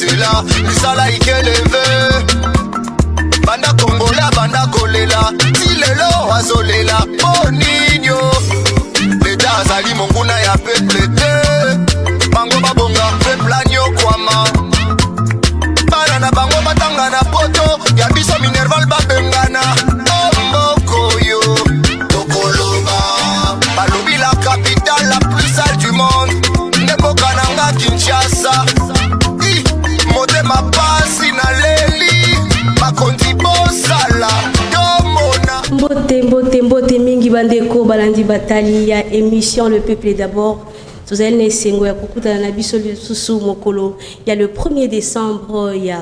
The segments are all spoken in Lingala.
Mandela, Misala Ikeleve. Banda Kongola, Banda Kolela, Tilelo, Azolela, Boninho. L'État Azali Monguna ya peuple te. Bango Babonga, peuple agno kwama. Banana Bango Batanga na poto, Yabiso Minerval Babengana. Ombokoyo, Tokoloba, Balobi la capitale la plus sale du monde. Nebokananga Kinshasa. Motema pasi na leli, makondi bosala, domona. Mbote mingi bandeko balandi batali ya émission Le Peuple d'abord. Vous allez nesengo ya kukuta na biso susu mokolo. Il y a le 1er décembre, il y a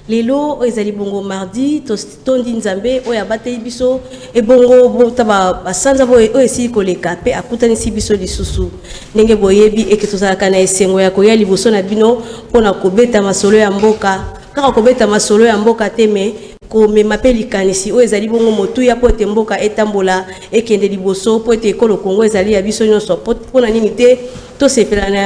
lelo ezali bongo mardi tondi nzambe oya bateli biso e bongo botaba basanza boye esi koleka pe akutani si biso lisusu ndenge boyebi eke tozalaka na esengo ya koya liboso na bino pona kobeta masolo ya mboka kaka kobeta masolo ya mboka teme ko mema pe likanisi o ezali bongo motuya po ete mboka etambola ekende liboso po ete ekolo Kongo ezali ya biso nyonso pona nini te to sepela na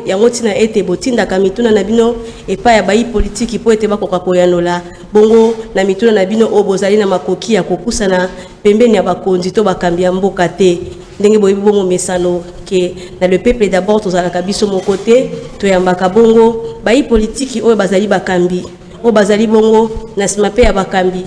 yango tina ete botindaka mituna na bino epa ya bayi politiki po ete bakoka koyanola bongo na mituna na bino o bozali na makoki ya kopusana pembeni ya bakonzi to bakambi ya mboka te ndenge boyebi bongo mesano ke na Le Peuple d'abord tozalaka biso moko te toyambaka bongo bayi politiki oyo bazali bakambi o bazali bongo na sima pe ya bakambi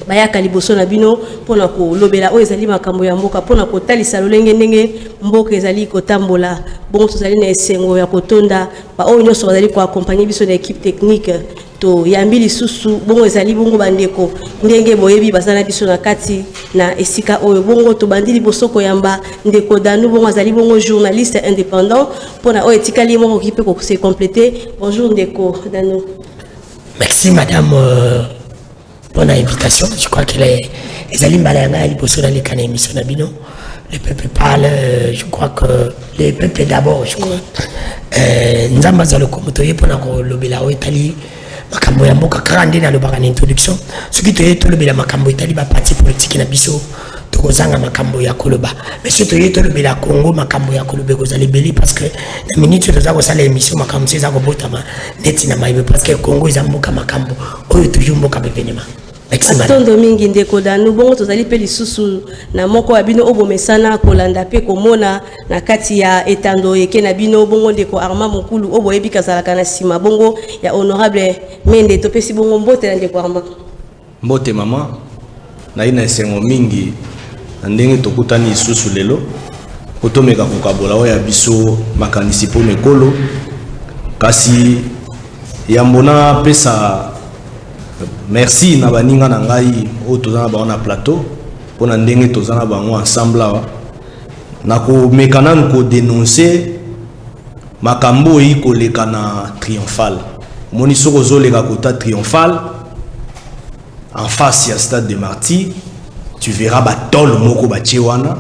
bayaka liboso na bino pona ko lobela o ezali makambo ya mboka pona ko talisa lolenge ndenge mboka ezali kotambola bongo tozali na esengo ya kotonda ba o nyonso bazali ko accompagner biso na équipe technique to yambi lisusu bongo ezali bongo bandeko ndenge boyebi basana biso na kati na esika oyo bongo to bandi liboso ko yamba ndeko danu bongo azali bongo journaliste indépendant pona o etikali moko ki pe ko se compléter. Bonjour ndeko danu. Merci madame pour l'invitation. Je crois que les Alimbalanga, ils bossent dans les canaux émissions d'Abino. Le peuple parle, je crois que le peuple d'abord, je crois. Nous avons besoin de commenter pour nous lobela au Italie. Makambo ya mboka karande na lobaka na introduction. Ce qui te est tout lobela makambo Italie ba parti politique na biso. Tokozanga makambo ya koloba. Mais ce qui est lobela Congo makambo ya koloba kozali beli parce que la minute de ça sala émission makambo c'est ça ko botama neti na maibe parce que Congo izamboka makambo oyo toujours mboka bevenema. Atondo mingi ndeko danu bongo tozali pe lisusu na moko ya bino obomesana kolanda pe komona na kati ya etando eke na bino bongo ndeko Armand Mukulu oboyebi kazalaka na sima bongo ya honorable Mende topesi bongo mbote na ndeko Armand. Mbote mama na ina esengo mingi ndenge tokutani lisusu lelo otomeka kokabola oyo ya biso makanisi po mekolo kasi yambona pesa merci na baninga na ngai o tozana ba na plateau pona ndenge tozana bango ensemble awa na ko mekana ko dénoncer makambo yi ko lekana triomphal moni soko zoleka kota triomphal en face ya stade de Martyrs tu verras batol moko batie wana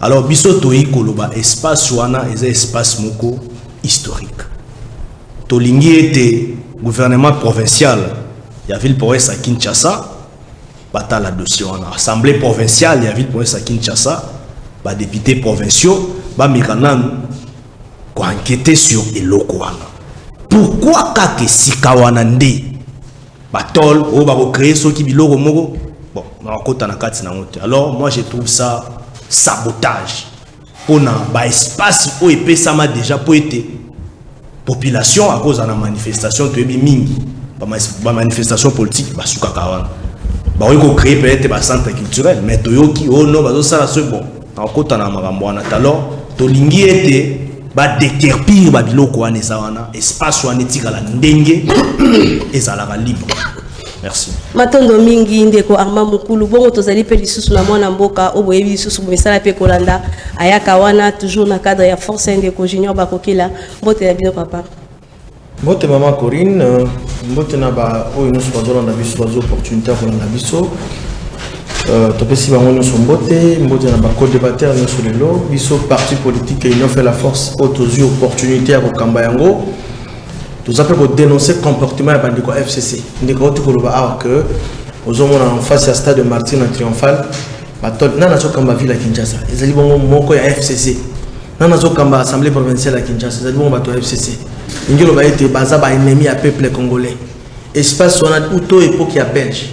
alors biso toyi koloba espace wana eza espace moko historique tolingi ete gouvernement provincial ya ville province à Kinshasa bata la dossier wana assemblée provinciale ya ville province à Kinshasa ba députés provinciaux ba mikananu ko enquêter sur eloko wana pourquoi kake sikawana nde batol o ba ko créer soki biloko moko bon na kota na kati na ngote alors moi je trouve ça sabotage pona ba espace o epesama déjà pour été population à cause de la manifestation to ebi mingi ba manifestation politique ba suka kawana ba ko créer peut-être ba centre culturel mais toyoki oh non ba zo sala ce bon na kota na makambo wana alors to lingi ete ba déterpir ba biloko wana wana espace wana etikala ndenge ezalaka libre. Merci. Matondo mingi ndeko Armand Mukulu bongo tozali pe lisusu na mwana mboka oboyebi lisusu mesala pe kolanda ayaka wana toujours na cadre ya force ndeko junior bakokela mbote ya bino papa. Mbote maman Corinne mbote na ba oyo nous bazola na biso bazo opportunité ko na biso topesi bango nyonso mbote na ba co-débatteur nyonso lelo biso parti politique et union fait la force autozi opportunité ya kokamba yango. Tout ça pour dénoncer le comportement de la FCC. Nous avons dit que nous en face à stade de Martyrs triomphal. Nous avons dit que ville à Kinshasa. Ils ont dit que FCC. Nana Zokamba, Assemblée provinciale à Kinshasa, c'est bon, bateau FCC. Ingelo va être basé par ennemi à peuple congolais. Espace on a outo époque à Belge.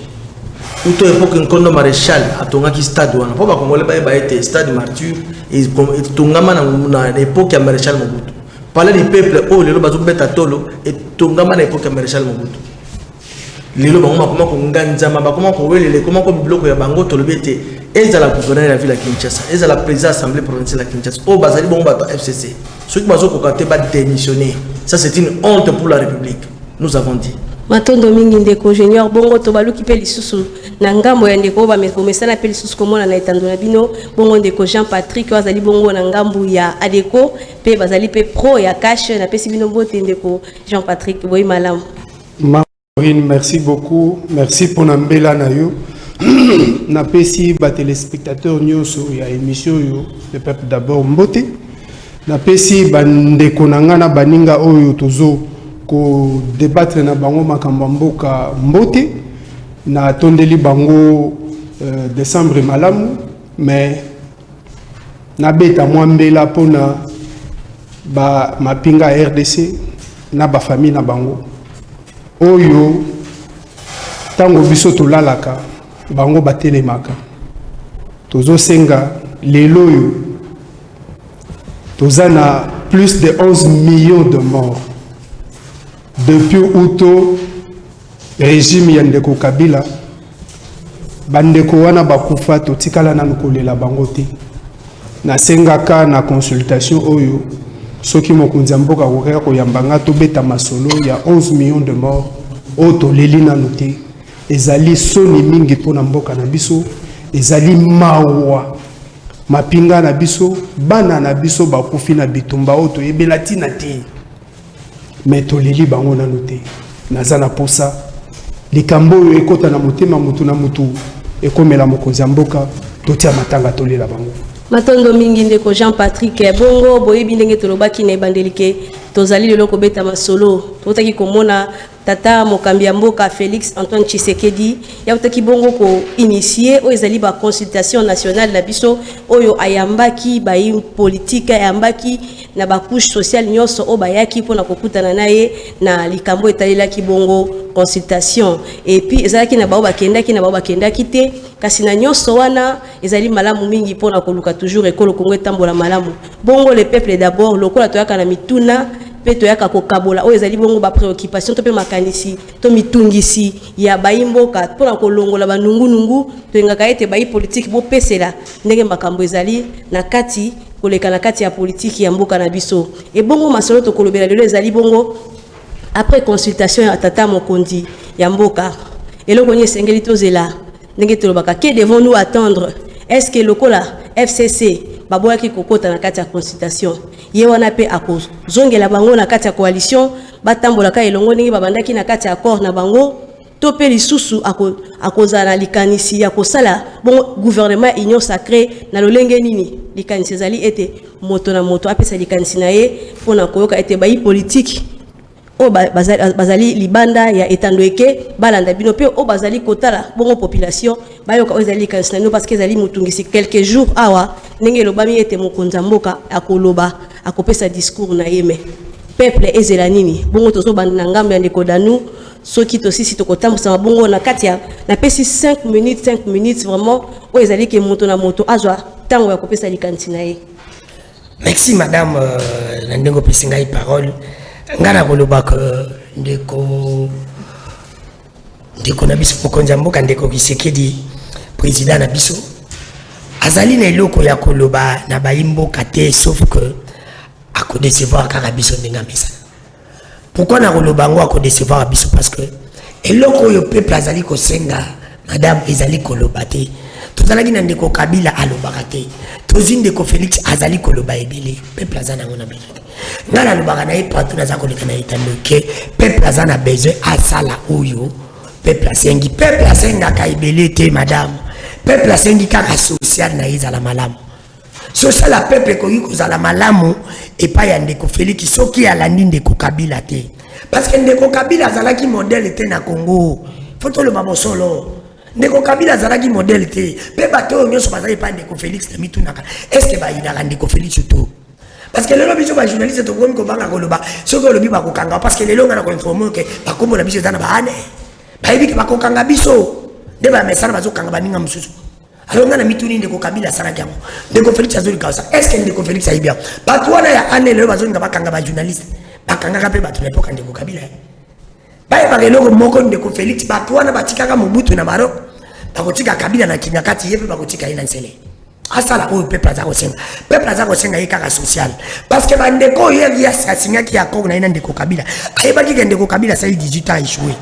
Outo époque un condo maréchal à Tongaki stade wana. Pour ba congolais ba être stade Martyr et Tongama na époque à maréchal Mobutu. Parler du peuple oh le bazo beta tolo et Tongama na époque à maréchal Mobutu. Lelo bango comment ko nganzama ba comment ko welele comment ko bloco ya bango to lobete ezala gouverneur la ville à Kinshasa ezala président assemblée provinciale à Kinshasa oh bazali bango bato FCC ceux qui bazo ko kate ba démissionner ça c'est une honte pour la République nous avons dit Matondo mingi ndeko junior bongo to baluki pe lisusu na ngambo ya ndeko ba mesala pe lisusu komona na etando na bino bongo ndeko Jean Patrick azali bongo na ngambu ya Adeko pe bazali pe pro ya cash na pesi bino bote ndeko Jean Patrick boy malam. Merci beaucoup. Merci pour Nambela Nayo. Na pesi ba téléspectateurs nyoso ya émission yo le peuple d'abord mbote. Na pesi bandeko nangana baninga oyo tozo ko débattre na bango makambo mboka mbote na tondeli bango décembre malamu mais na beta mwambela pona ba mapinga RDC na ba famille na bango oyo tango biso tolalaka bango batelemaka tozo senga lelo yo tozana plus de 11 millions de morts depuis Uto régime ya ndeko Kabila bandeko wana bakufa totikala na kolela bango te na sengaka na consultation oyo soki mokonzi mboka kokeka koyambanga to beta masolo ya 11 millions de morts oto leli na noté ezali soni mingi pona mboka na biso ezali mawa mapinga na biso bana na biso bakufi na bitumba oto ebelati na te mais to leli bango na noté nazana posa likambo oyo ekota na motema mutu na mutu ekomela mokonzi mboka totia matanga tolela bango. Matondo mingi ndeko Jean Patrick bongo boyebi ndenge tolobaki na ebandelike tozali lelo kobeta masolo totaki komona tata mokambi ya mboka Félix Antoine Tshisekedi ya utaki bongo ko initier o ezali ba consultation nationale na biso oyo ayambaki ba politique ayambaki na ba couche sociale nyonso o bayaki pona kokutana naye na likambo etalelaki bongo consultation et puis ezalaki na bao bakendaki te kasi na nyonso wana ezali malamu mingi pona koluka toujours ekolo Kongo etambola malamu bongo le peuple d'abord lokola toyaka na mituna pe toyaka kokabola o ezali bongo ba préoccupation to pe makanisi to mitungisi ya baimboka pona kolongola banungu toengaka ete bayi politique bo pesela ndenge makambo ezali na kati koleka na kati ya politique ya mboka na biso et bongo masolo to kolobela lelo ezali bongo après consultation ya tata mokondi ya mboka eloko nye sengeli tozela ndenge tolobaka que devons-nous attendre est-ce que lokola FCC baboyaki kokota na kati ya consultation ye wana pe akozongela bango na kati ya coalition batambolaka elongo ndenge babandaki na kati ya accord na bango to pe lisusu akozala likanisi ya kosala bon gouvernement union sacrée na lolenge nini likanisi ezali ete moto na moto apesa likanisi na ye pona koyoka ete bayi politique o bazali libanda ya etando eke balanda bino pe o bazali kotala bongo population bayoka o ezali likanisi na parce que ezali mutungisi quelques jours awa ndenge lobami ete mokonza mboka akoloba akopesa discours na yeme peuple ezela nini bongo tozo banda ngambo ya ndeko danu soki to sisi to kotambusa bongo na kati ya na pesi 5 minutes vraiment o ezali ke moto na moto azwa tango ya kopesa likanisi na ye. Merci madame Nandengo Pesingai parole ngana koloba que ndeko na biso mokonzi mboka ndeko Tshisekedi président na biso azali na eloko ya koloba na baimboka te sauf que akodecevoir kaka biso ndenga misa. Pourquoi na koloba ngo akodecevoir biso parce que eloko oyo peuple azali kosenga madame ezali koloba te tozalaki na ndeko Kabila alobaka te tozi ndeko Félix azali koloba ebele peuple azana ngona besoin ngana lobaka na ye partout naza koleka na etando ke peuple azana besoin asala oyo peuple asengaka ebele te madame peuple asengi kaka social na ezala malamu social la peuple koyi kozala malamu epai ya ndeko Félix soki alandi ndeko Kabila te parce que ndeko Kabila azalaki modèle te na Congo faut le babo solo ndeko Kabila azalaki modèle te pe bato nyonso bazali pa ndeko Félix na mitunaka est-ce que ba idaka ndeko Félix to parce que les gens ba journaliste to comme ko banga ko loba ce que le bi ba ko kanga parce que les longa na ko informer que ba kombo na biso zana ba ane ba yebi ba ko kanga biso de ba mesana ba zo kanga ba ninga mususu alors ngana mituni ndeko Kabila sara kyango ndeko Félix azoli kausa est-ce que ndeko Félix ayi bien ba toi na ya ane le ba zo nga ba kanga ba journaliste ba kanga ka pe ba to l'époque ndeko Kabila ba ba lelo moko ndeko Félix ba toi na ba tikaka Mobutu na Maroc ba ko tika Kabila na kinyakati yepe ba ko tika ina nsele asala o peuple azako senga yeka social parce que bandeko yegi asinga ki akoko na ina ndeko Kabila ayebaki ke ndeko Kabila ça 18 ans échoué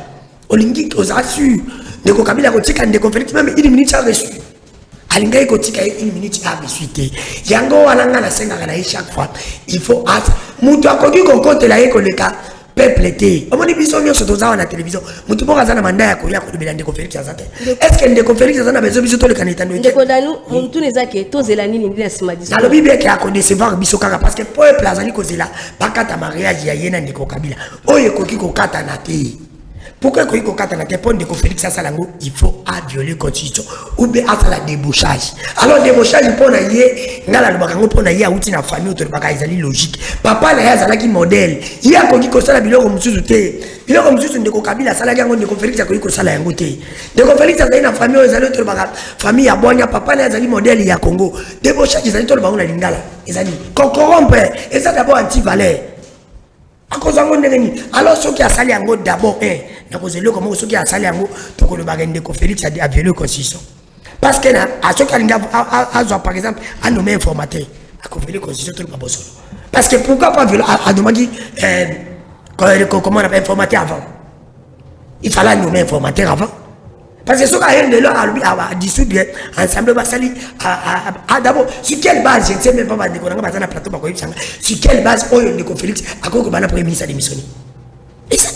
olingi aux assu ndeko Kabila ko tika ndeko Félix même 1 minute a reçu alinga ko tika 1 minute a reçu te yango walanga na senga na chaque fois il faut mutu akoki ko kotela yeko leka peuple te omoni biso nyo soto za na télévision mutu boka za na mandaya ko ya ko libela ndeko Félix azate est-ce que ndeko Félix azana bezo biso to le kaneta ndo ndeko danu muntu nezake to zela nini ndina sima diso na lobi beke a ko décevoir biso kaka parce que peuple azali ko zela bakata mariage ya yena ndeko Kabila oye ko ki ko kata na te pourquoi ko ko kata na te pon ndeko Félix asalango il faut a violer constitution ou bien asala débauchage alors débauchage pona ye ngala lo bakango pona ye outi na famille to baka ezali logique papa na ya zalaki modèle ye ko ki ko sala biloko mususu te biloko mususu ndeko Kabila sala yango ndeko Félix ko ko sala yango te ndeko Félix azali na famille ezali to baka famille ya bonya papa na ezali modèle ya Congo débauchage ezali to bango na lingala ezali corrompre ezali d'abord anti-valeur akozango ndengeni alors ceux qui a sali yango d'abord na kozelo comme ceux qui a sali yango to ko le bagende ko Félix a violé constitution parce que na a ceux qui a par exemple a nommé informateur a ko violé constitution to pas bosso parce que pourquoi pas violer a demandé comment on appelle informateur avant il fallait nommer informateur avant parce que ceux qui a rien de là a dissoudre ensemble basali d'abord sur quelle base je ne sais même pas de ko nga na plateau ba ko yipsanga sur quelle base oyo ndeko Félix akoko bana premier ministre démissionné et ça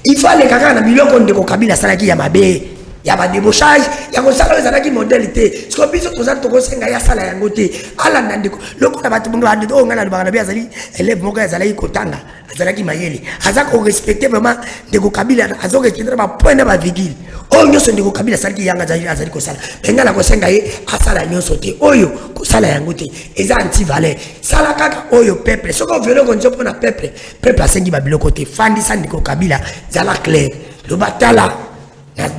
il fallait kaka na biloko ndeko Kabila salaki ya mabe ya ba débauchage ya ko sala ezalaki modalité so biso to za to ko senga ya sala yango te ala ndeko loko na batu ngwa ndo ngana lo bana be azali élève moko azali kotanga azalaki mayele azako respecter vraiment ndeko Kabila azoko respecter ba point na ba virgule oyo nyonso ndeko Kabila salaki yanga azali ko sala bengala ko senga ye asala nyonso te oyo ko sala yango te eza anti valeur sala kaka oyo peuple soko violon ko nzopo na peuple asengi ba biloko te fandi sa ndeko Kabila zala clair lo batala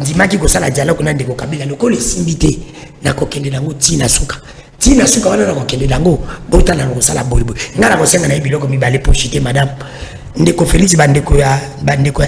ndimaki ko sala dialogue na ndeko Kabila lokolo simbité na ko kende nango tina suka wana na ko kende nango botala na ko sala bolibo ngala ko senga na biloko mibale pochité madame ndeko Félix bandeko ya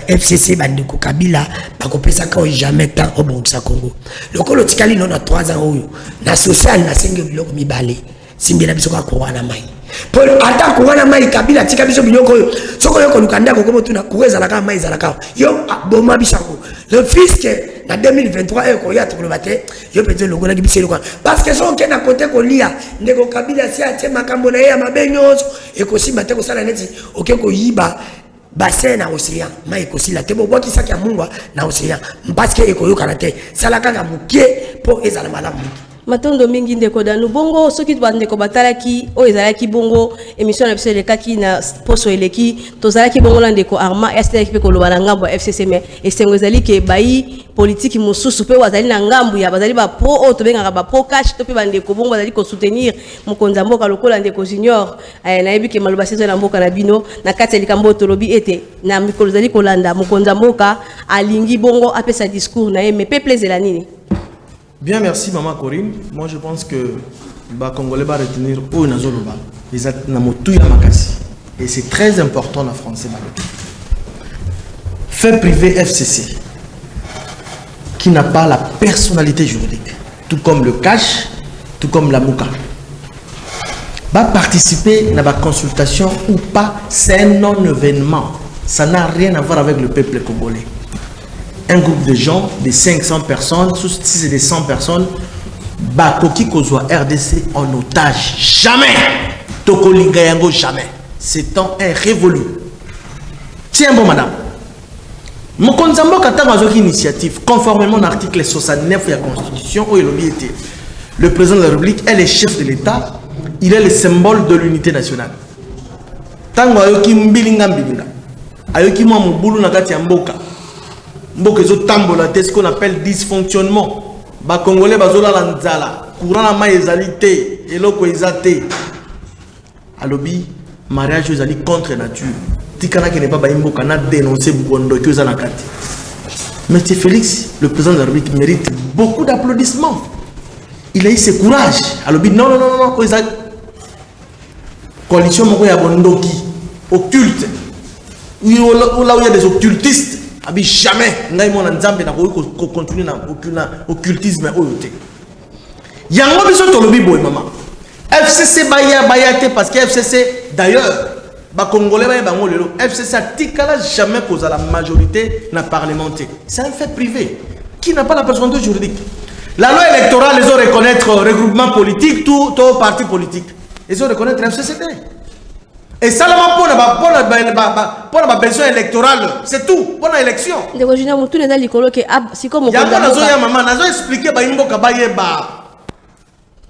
FCC bandeko Kabila bakopesa ka jamais tant au Bongsa Congo lokolo tikali no na 3 ans oyo na social na senge biloko mibale simbela biso ka ko wana mai pour ata ko wana mai Kabila tika biso biloko oyo soko yoko lukanda ko komo tuna kuweza la kama mai za la ka yo boma bisango le fisc na 2023 ko ya to bate yo pete longo na kibiselo kwa parce que son kena côté ko lia ndeko Kabila si atie makambo na ya mabenyozo e ko simba te ko sala neti oke ko yiba bassin na océan mai ko sila te bo boki saki ya mungwa na océan parce que e ko yoka na te sala kaka mukie po ezala malamu matondo mingi ndeko danu bongo soki bandeko batalaki o ezalaki bongo émission na biso elekaki na poso eleki tozalaki bongo na ndeko Arma estelaki pe koloba na ngambo ya FCC mais esengo ezali ke bayi politique mosusu pe wazali na ngambo ya bazali ba pro o to bengaka ba pro cash to pe bandeko bongo bazali ko soutenir mokonza mboka lokola ndeko junior na yebi ke maloba sezo na mboka na bino na kati likambo tolobi ete na mikolo zali kolanda mokonza mboka alingi bongo apesa discours na ye mais peuple ezela nini. Bien, merci Maman Corinne. Moi je pense que les Congolais vont retenir où ils sont. Ils ont makasi. Et c'est très important la français. Fait privé FCC qui n'a pas la personnalité juridique, tout comme le cash, tout comme la mouka. Va participer à la consultation ou pas, c'est un non-événement. Ça n'a rien à voir avec le peuple congolais. Un groupe de gens, de 500 personnes, sous 6 et de 100 personnes, Bakoki Kozwa RDC en otage. Jamais! Tokolingayango, jamais. C'est temps révolu. Tiens bon, madame. Mokonzambo Katamazo initiative, conformément à l'article 69 de la Constitution, où il a été le président de la République est le chef de l'État, il est le symbole de l'unité nationale. Tango ayoki mbilinga mbilinga, ayoki mwa mubulu na kati ya mboka. Mboka zo tambola te ce qu'on appelle dysfonctionnement. Ba Congolais bazola la nzala, courant na mai ezali te, eloko ezate. Alobi mariage ezali contre nature tikana qui n'est pas baimboka na dénoncer bondo que za na kati. Mais Félix, le président de la République, mérite beaucoup d'applaudissements. Il a eu ce courage. Alors, non, coalition moko ya bondoki occulte. Là où il y a des occultistes, jamais ngai mona nzambe na ko continuer na occultisme oyote. Yango biso tolobi boy mama. FCC bayate parce que FCC d'ailleurs ba congolais ba bango lelo FCC atikala jamais cause à la majorité na parlementaire. C'est un fait privé qui n'a pas la personnalité juridique. La loi électorale les ont reconnaître regroupement politique tout parti politique. Ils ont reconnaître FCCD. Et ça pour la besoin électoral, c'est tout pour l'élection. Les originaires ont tous les alliés que si comme il y a maman nazo expliquer ba imboka ba yeba.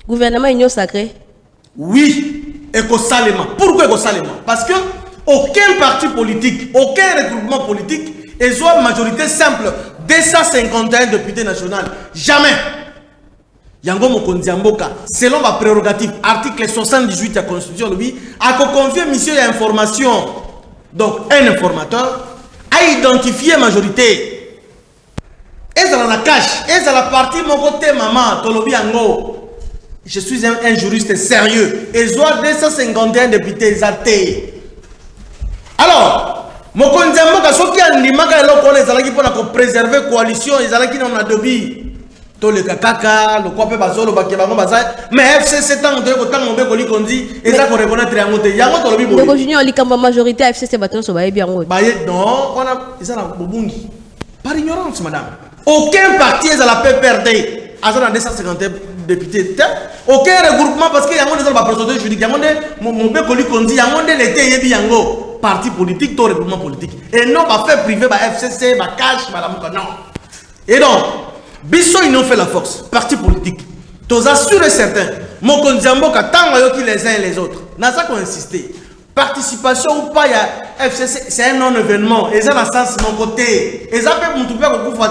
Gouvernement union sacré. Oui, éco-salement. Pourquoi éco-salement? Parce que aucun parti politique, aucun regroupement politique, ils ont une majorité simple, 251 députés nationaux. Jamais. Yango Mokonzi Mboka, selon ma prérogative, article 78 de la Constitution, lui, a confié mission d'information. Donc, un informateur a identifié majorité. Et dans la cache, et dans la partie mon côté maman, Tolobi Yango. Je suis un juriste sérieux. Et je dois 251 députés athées. Alors, Mokonzi Mboka, ce qui a dit, pour préserver la coalition, ils allaient qui a debi. Le kakaka, le quoi peut bazo, le bakebango bazai, mais FCC tant de autant on veut qu'on dit, et ça qu'on reconnaît triangle. Yango to lobi boy. Le junior likamba majorité FCC battant so baye bien ngo. Baye non, on a ils ont bobungi. Par ignorance madame. Aucun parti est à la PPRD. Azana 250 députés. Aucun regroupement parce que yango des ba procédure juridique. Yango mon be koli qu'on dit yango l'été yebi yango parti politique, to regroupement politique. Et non pas fait privé ba FCC, ba cash, madame non. Et donc Bisso, ils ont fait la force, parti politique. Tous assurés certains. Mon Kondiamboka, tant que les uns et les autres. N'a pas insisté. Participation ou pas, il y a FCC, c'est un non-événement. Et ça, dans le sens de mon côté. Et ça peut me trouver au coup.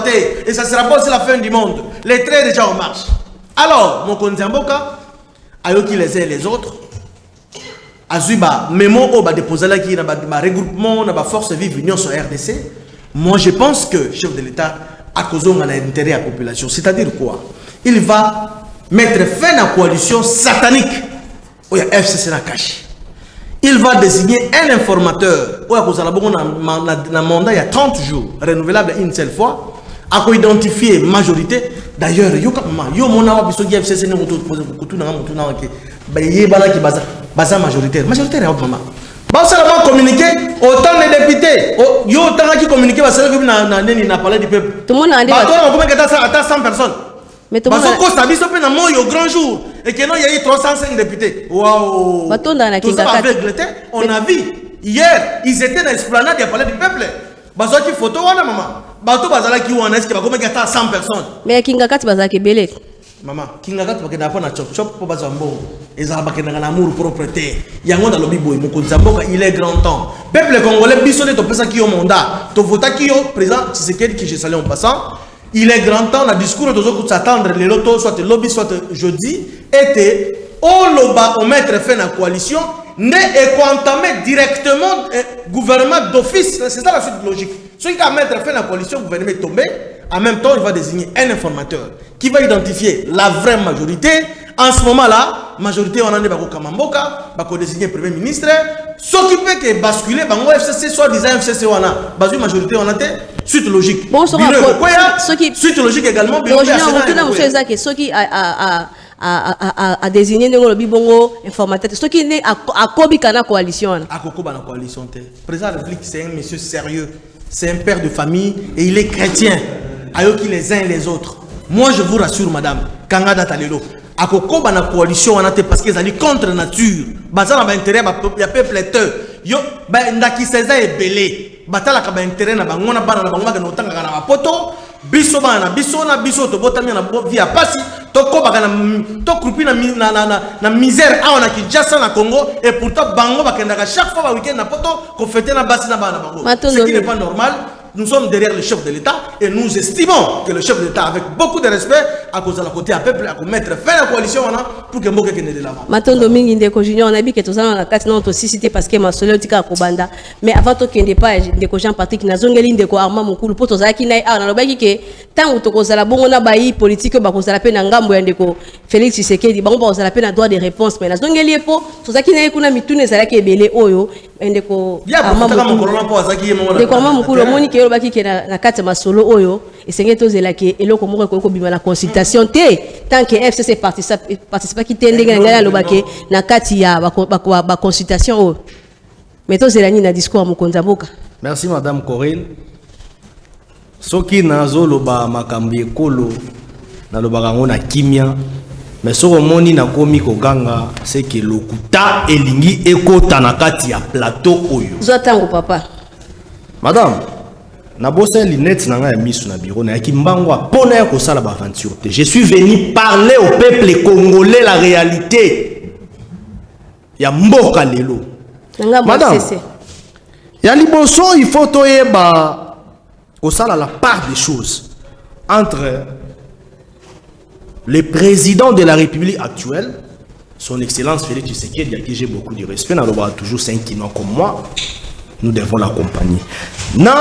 Et ça sera pas aussi la fin du monde. Les traits déjà en marche. Alors, mon Kondiamboka, ayoki les uns et les autres. Azuba, Memo, Oba déposé là qui est dans le regroupement, dans la force vive union sur RDC. Moi, je pense que, chef de l'État, à cause de l'intérêt à la population. C'est-à-dire quoi? Il va mettre fin à la coalition satanique. Il y a FCC na cache. Il va désigner un informateur. Il y a un mandat il y a 30 jours, renouvelable une seule fois, à identifier majorité. D'ailleurs, il y a FCC qui majoritaire. Majoritaire, seulement communiquer autant de députés. Il y a autant qui communiquent na parler du peuple. Tout le monde a dit. Attends 100 personnes. Mais tout le monde a dit au grand jour. Et que non, il y a eu 305 députés. Waouh! On a vu. Hier, ils étaient dans l'esplanade du palais du peuple. Bazo qui photo wana maman. Bato bazala qui wana est-ce qu'il va comme 100 personnes. Mais Kingakati bazaki belé. Maman, Kingakati bakena pas na chop chop pour bazambo. Ezala bakena na amour propreté. Yango na lobi boy Mokonzi Mboka, il est grand temps. Peuple congolais bisonné to pesa qui au mandat. To vota qui au président Tshisekedi qui je salue en passant. Il est grand temps na discours de zo s'attendre les loto soit lobby soit jeudi était au loba au mettre fin à coalition ne et entamer directement gouvernement d'office. C'est ça la suite logique. Celui qui va mettre fin à la coalition, le gouvernement est tombé. En même temps, il va désigner un informateur qui va identifier la vraie majorité. En ce moment-là, majorité, on en est Bako Kamamboka, Bako désigner premier ministre. Ce qui peut que basculer, Bango FCC, soit disant FCC, on a basé majorité, on a été suite logique. Bon, suite logique également. Ce qui a désigné le bibongo informateur. Ce qui est à Kobikana coalition. À Kobikana coalition. Le président de la République, c'est un monsieur sérieux. C'est un père de famille et il est chrétien. Ayoki les uns et les autres. Moi, je vous rassure, madame, Kangada Talelo, à Koko, la coalition, on a été parce qu'ils allaient contre nature. Bazar a intérêt, il y a peuple yo, Ndaki César est belé. Batala ka intérêt na bangona bana na bangona na otanga na poto. Biso bana, biso na biso to botami na via pasi. To ko baka to krupi na misère a on a Kinshasa na Congo et pourtant bango bakenda chaque fois ba week-end na poto ko fêter na basi na bana bango. Ce qui n'est pas normal. nous sommes derrière le chef de l'État et nous estimons que le chef de l'État, avec beaucoup de respect, à cause de la côté à peuple, à mettre fin à la coalition pour que Mboka kende de l'avant. Maintenant, Domingue Ndeko Junior, on a dit que tout ça, on a quatre noms aussi cité parce que ma soeur dit qu'à Kobanda. Mais avant tout, qu'il n'y ait pas Ndeko Jean-Patrick, Nazongeli Ndeko Armand Moukoulou, pour tout ça, qui n'a pas, on a dit que tant que tu as la bonne politique, bah, qu'on a la peine à Ngambo Ndeko Félix Tshisekedi, bah, on a la peine à droit de réponse. Mais Nazongeli pour tout ça, qui n'a pas mitune, ça qui est belé, oyo, Ndeko Armand Moukoulou. Ndeko Armand Moukoulou, Monique, Yolobaki, qui est na carte ma solo, oyo, et c'est que là qui est là, comme on a la consultation, tant que FCC participe qui t'aide na kati ya ba consultation mais to zelani na discours mokonza mboka. Merci madame Corinne. Soki nazo loba makambi ekolo na loba kango na kimia mais soko moni na komi koganga c'est que lokuta elingi ekota na kati ya plateau oyo. Zotango papa. Madame na bossa linette na nga ya misu na bureau na kimbango pona ya kosala ba aventure. Je suis venu parler au peuple congolais la réalité. Ya mboka lelo. Madame, ya liboso il faut toyeba kosala la part des choses entre le président de la République actuelle, son excellence Félix Tshisekedi, à qui j'ai beaucoup de respect, n'a pas toujours 5 kilos comme moi, nous devons l'accompagner. Non,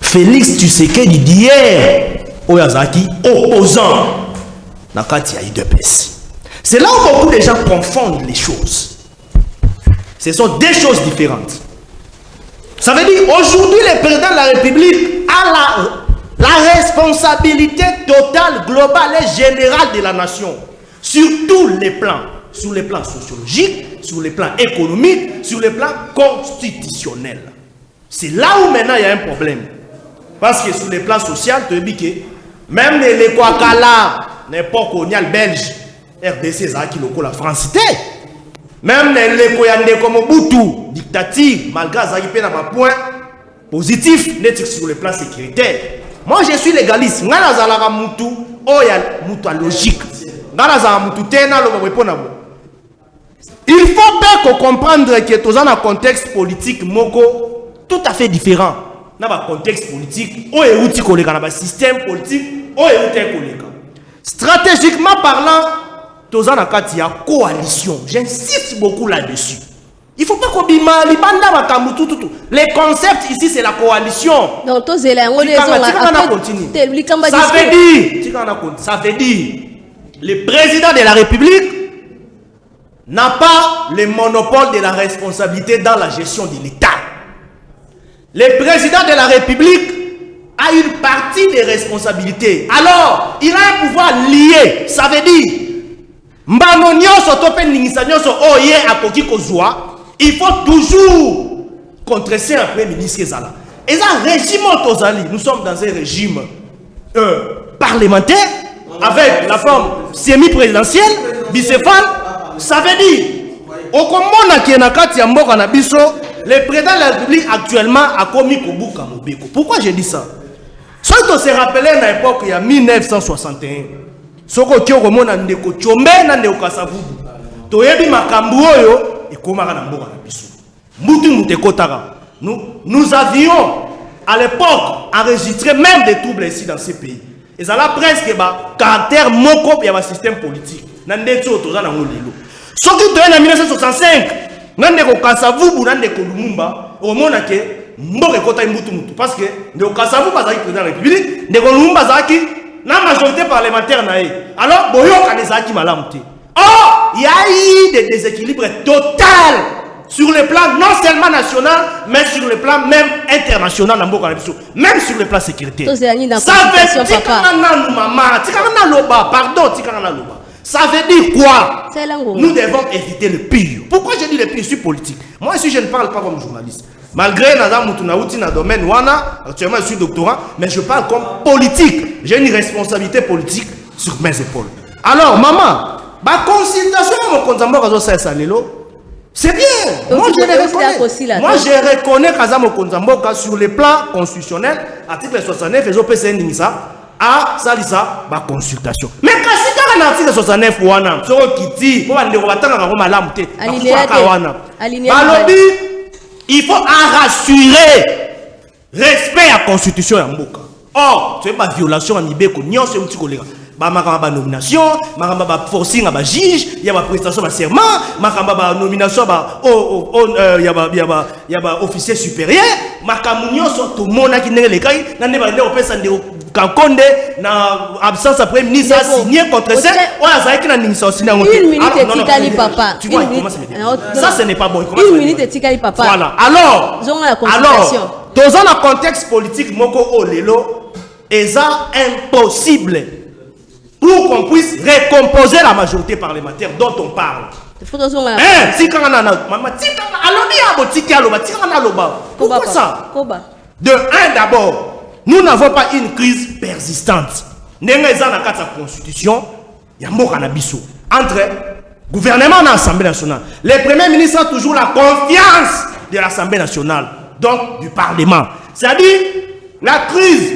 Félix Tshisekedi d'hier, Oyazaki, opposant, na kati ya UDPS. C'est là où beaucoup de gens confondent les choses. Ce sont deux choses différentes. Ça veut dire aujourd'hui le président de la République a la responsabilité totale, globale et générale de la nation sur tous les plans, sur les plans sociologiques, sur les plans économiques, sur les plans constitutionnels. C'est là où maintenant il y a un problème. Parce que sur les plans sociaux, tu as dit que même les Kwakala, n'importe colonial belge, RDC, Zaki, Loko, la France, même les Koyande comme Mobutu, dictature, malgré Zaki, il y a un point positif sur le plan sécuritaire. Moi, je suis légaliste. Je suis logique. Il faut bien comprendre que tout ça dans un contexte politique tout à fait différent. Dans un contexte politique, dans un système politique, stratégiquement parlant, tout ça dans une coalition. J'insiste beaucoup là-dessus. Il ne faut pas qu'on dise les concepts ici, c'est la coalition. Donc, ça veut dire, le président de la République n'a pas le monopole de la responsabilité dans la gestion de l'État. Le président de la République a une partie des responsabilités. Alors, il a un pouvoir lié. Ça veut dire, il faut toujours contresser un premier ministre. Et ça, régime Tozali, nous sommes dans un régime parlementaire avec la forme semi-présidentielle, bicéphale. Ça veut dire, au Komona qui est na kati ya mboka na biso, le président de la République actuellement a commis Kobuka Mobeko. Pourquoi j'ai dit ça? Si on se rappelle à l'époque, il y a 1961, soko kyo komona ndeko chombe na ndeko kasavubu. Toyebi makambu oyo ekomaka na mboka na biso. Mutu mutekotaka. Nous avions à l'époque enregistré même des troubles ici dans ces pays. Et ça a presque caractère moko ya système politique. Nandetso toza na ngolelo. Soki toyena en 1965, nandeko kasavubu nandeko Lumumba, omona ke mboka ekota mutu mutu parce que ndeko kasavubu azaki président de la République, ndeko Lumumba azaki la majorité parlementaire naïe. Alors boyo kanezaki malamu te. Oh, il y a eu des déséquilibres total sur le plan non seulement national, mais sur le plan même international, même sur le plan sécuritaire. Ça veut dire, ça veut dire quoi? Nous devons éviter le pire. Pourquoi je dis le pire? Je suis politique. Moi aussi, je ne parle pas comme journaliste. Malgré le domaine Wana, actuellement je suis doctorant, mais je parle comme politique. J'ai une responsabilité politique sur mes épaules. Alors, maman, ma consultation, c'est bien. Moi, je le reconnais. Moi, je reconnais Kazamo Konzamboka sur le plan constitutionnel, article 69, et OPCN Nisa, à Salisa, ma consultation. Mais quand c'est un article 69, Wana, il faut en rassurer respect à la constitution ya mboka. Or, c'est pas violation à Mibeko, n'y a pas de collègue. Makamba nomination, makamba forcing à juge, il y a prestation à serment, makamba nomination il y a officier supérieur, makamunyo sont tout le monde qui n'est les cas, n'en est pas de personne de Kankonde na absence après ministre a signé contre ça. On a zaïki na ningso signé. Une minute et tikali papa. Tu vois comment c'est. Ça ce n'est pas bon. Une minute et tikali papa. Voilà. Alors, dans un contexte politique moko olelo, eza impossible pour qu'on puisse récomposer la majorité parlementaire dont on parle. Pourquoi ça? De un d'abord, nous n'avons pas une crise persistante. Nous avons la constitution, il y a entre gouvernement et l'Assemblée nationale. Le Premier ministre a toujours la confiance de l'Assemblée nationale, donc du Parlement. C'est-à-dire, la crise,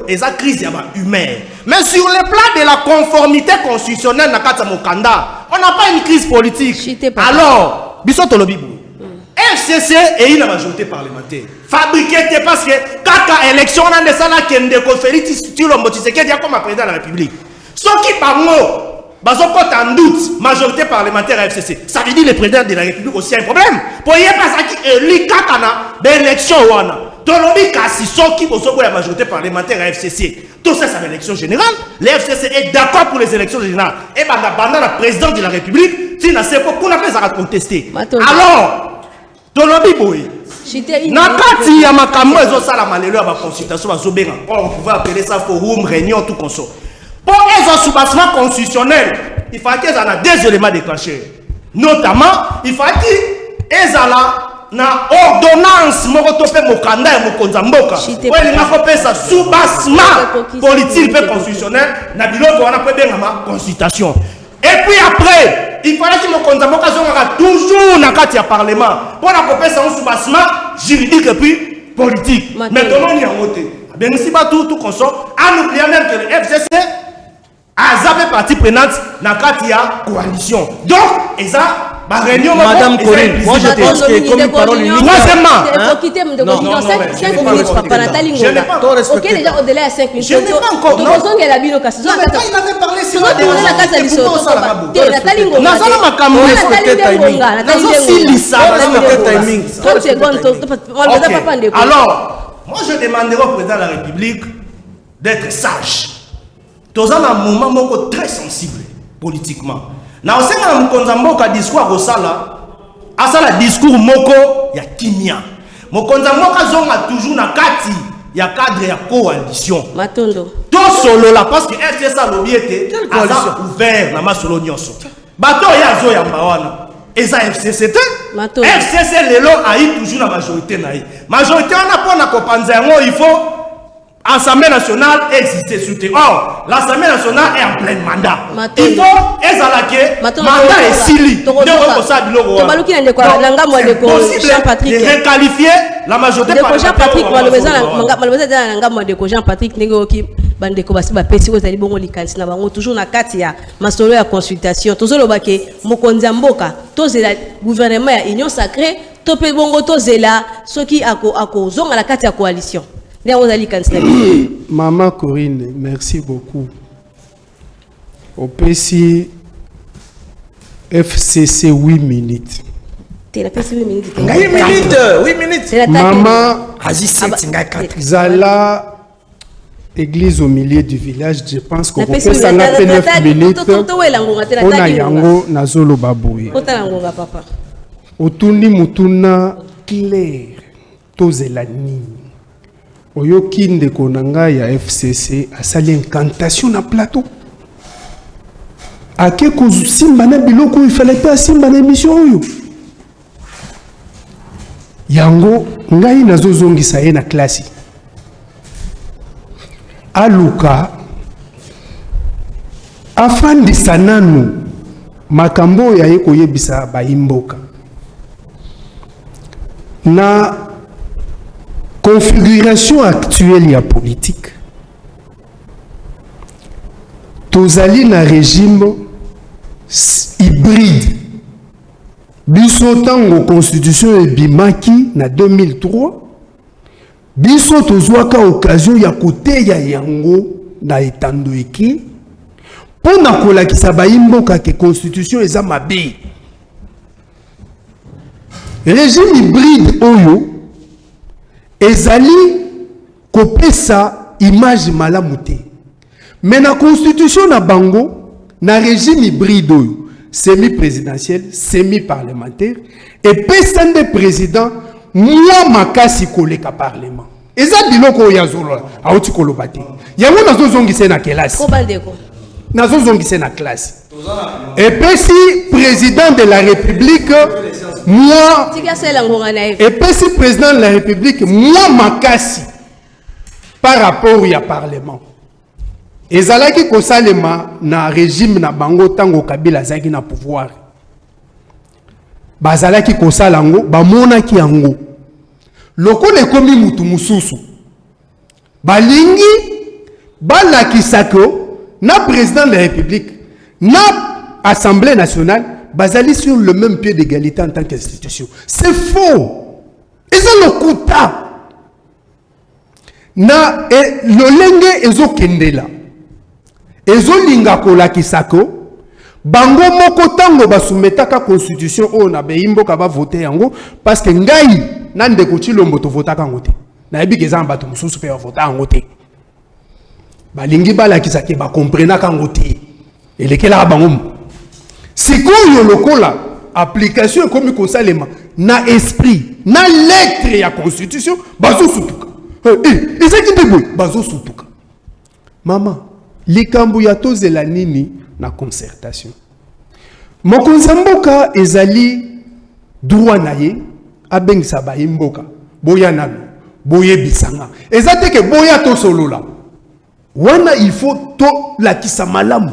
et la crise humaine. Mais sur le plan de la conformité constitutionnelle, on n'a pas une crise politique. Alors, FCC et une majorité parlementaire. Fabriqué parce que quand l'élection on a des salles qui ont conféré sur le motif qui est comme président de la République. Ce qui par mot, en doute, majorité parlementaire à FCC, ça veut dire le président de la République aussi a un problème. Pour y avoir ça qui est l'élection d'élection Tolobi kasi soki bosoko la majorité parlementaire à FCC. Tout ça c'est l'élection générale. Le FCC est d'accord pour les élections générales. Et pendant la présidente de la République, si n'a pas qu'on a fait ça contester. Alors Tolobi boy. Nakati ya makambo ezo sala malelo ya consultation bazobenga. On pouvait appeler ça forum, réunion tout comme ça. Pour les soubassement constitutionnel, il faut qu'ils aient deux éléments déclencheurs. Notamment, il faut qu'ils aient na ordonnance moko topé mokanda ya mokonza mboka. Ouais, il faut faire ça soubassement politique et constitutionnel na biloko wana peut benga ma consultation. Et puis après, il fallait que mokonza mboka zonga toujours na kati ya parlement pour na faire ça un soubassement juridique et puis politique. Maintenant il y a voté. Ben si pas tout consort, en oubliant même que le FCC a zappé partie prenante na kati ya coalition. Donc, et ça Madame Corinne, moi je pense que comme parole unique. Troisièmement, il faut quitter de constitution 5 minutes, papa Nathalie Ngonga. Ok, déjà au-delà de 5 minutes. Je n'ai pas encore. Donc, on a il avait parlé sur la décision. Nathalie Ngonga. Nazana Makambo, timing. 30 secondes. Alors, moi je demanderai au président de la République d'être sage. Dans un moment très sensible politiquement. Na osema na mkonza mboka discours osala asala discours moko ya kimia. Mokonza mboka zonga toujours na kati ya cadre ya coalition. Matondo. To solo la parce que FCC lobiete asa ouvert na masolo nyonso. Bato ya zo ya mbawana. Eza FCC te. FCC lelo ayi toujours na majorité na yi. Majorité wana pona kopanza yango il faut Assemblée nationale existe sous terre. Or, l'Assemblée nationale est en plein mandat. Il faut mandat est sili. Donc, c'est possible de requalifier la majorité Jean-Patrick, Jean-Patrick, bandeko basi bapesi ozali bongo likanisi na bango toujours na kati ya masolo ya consultation tozoloba ke mokonzi mboka tozela gouvernement ya union sacrée topé bongo tozela soki ako zonga la kati ya coalition. Maman Corinne, merci beaucoup. Au PC FCC 8 minutes. 8 minutes. Maman Zala, église au milieu du village, je pense qu'on peut s'en 9 minutes. On a yango nazolo baboué. Otundi mutuna clair. Tozelani. Oyoki ndeko nanga ya FCC asali incantation na plateau. Ake kosimba na biloko il fallait pas simba na émission oyo. Yango ngai nazozongisa ye na klasi. Aluka afandisa nanu makambo ya ye koyebisa bayimboka. Na configuration actuelle ya politique tozali na régime hybride biso tango constitution ebimaki na 2003 biso tozwaka occasion ya koteya yango na etando eke pona kolakisa bayimboka ke constitution eza mabe. Régime hybride oyo ezali kopesa image malamu te. Mais na constitution na bango na régime hybride oyo semi-présidentiel, semi-parlementaire et pesande président moi makasi koleka parlement. Eza biloko ya zolo auti kolobate. Yango nazo zongise na kelasi. Ko bandeko. Nazo zongise na classe. Et puis si président de la République moi et puis si président de la République moi makasi par rapport au parlement. Ezalaki kosalema na régime na bango tango Kabila zaki na pouvoir. Bazalaki kosalango bamonaki yango. Loko le komi mutu mususu. Balingi balakisako na président de la République na Assemblée nationale basali sur le même pied d'égalité en tant qu'institution. C'est faux. Ils ont le quota. Na e lolenge ezo kendela. Ezo linga kola kisako. Bango moko tango basumetaka constitution o na beimbo ka ba voter yango parce que ngai nande ko chilombo to votaka ngote. Na yebi ke zamba to mususu pe vota ngote. Balingi bala kisake ba comprena ka ngote. Elekela bango. Sikoyo lokola application comme kosalema na esprit na lettre ya constitution bazo sutuka. Ezaki deboy bazo sutuka. Mama, likambu ya tozela nini na concertation. Mokonzi mboka ezali droit na ye abengisa ba mboka boya na boye bisanga. Ezate ke boya to solola. Wana il faut to la kisa malamu.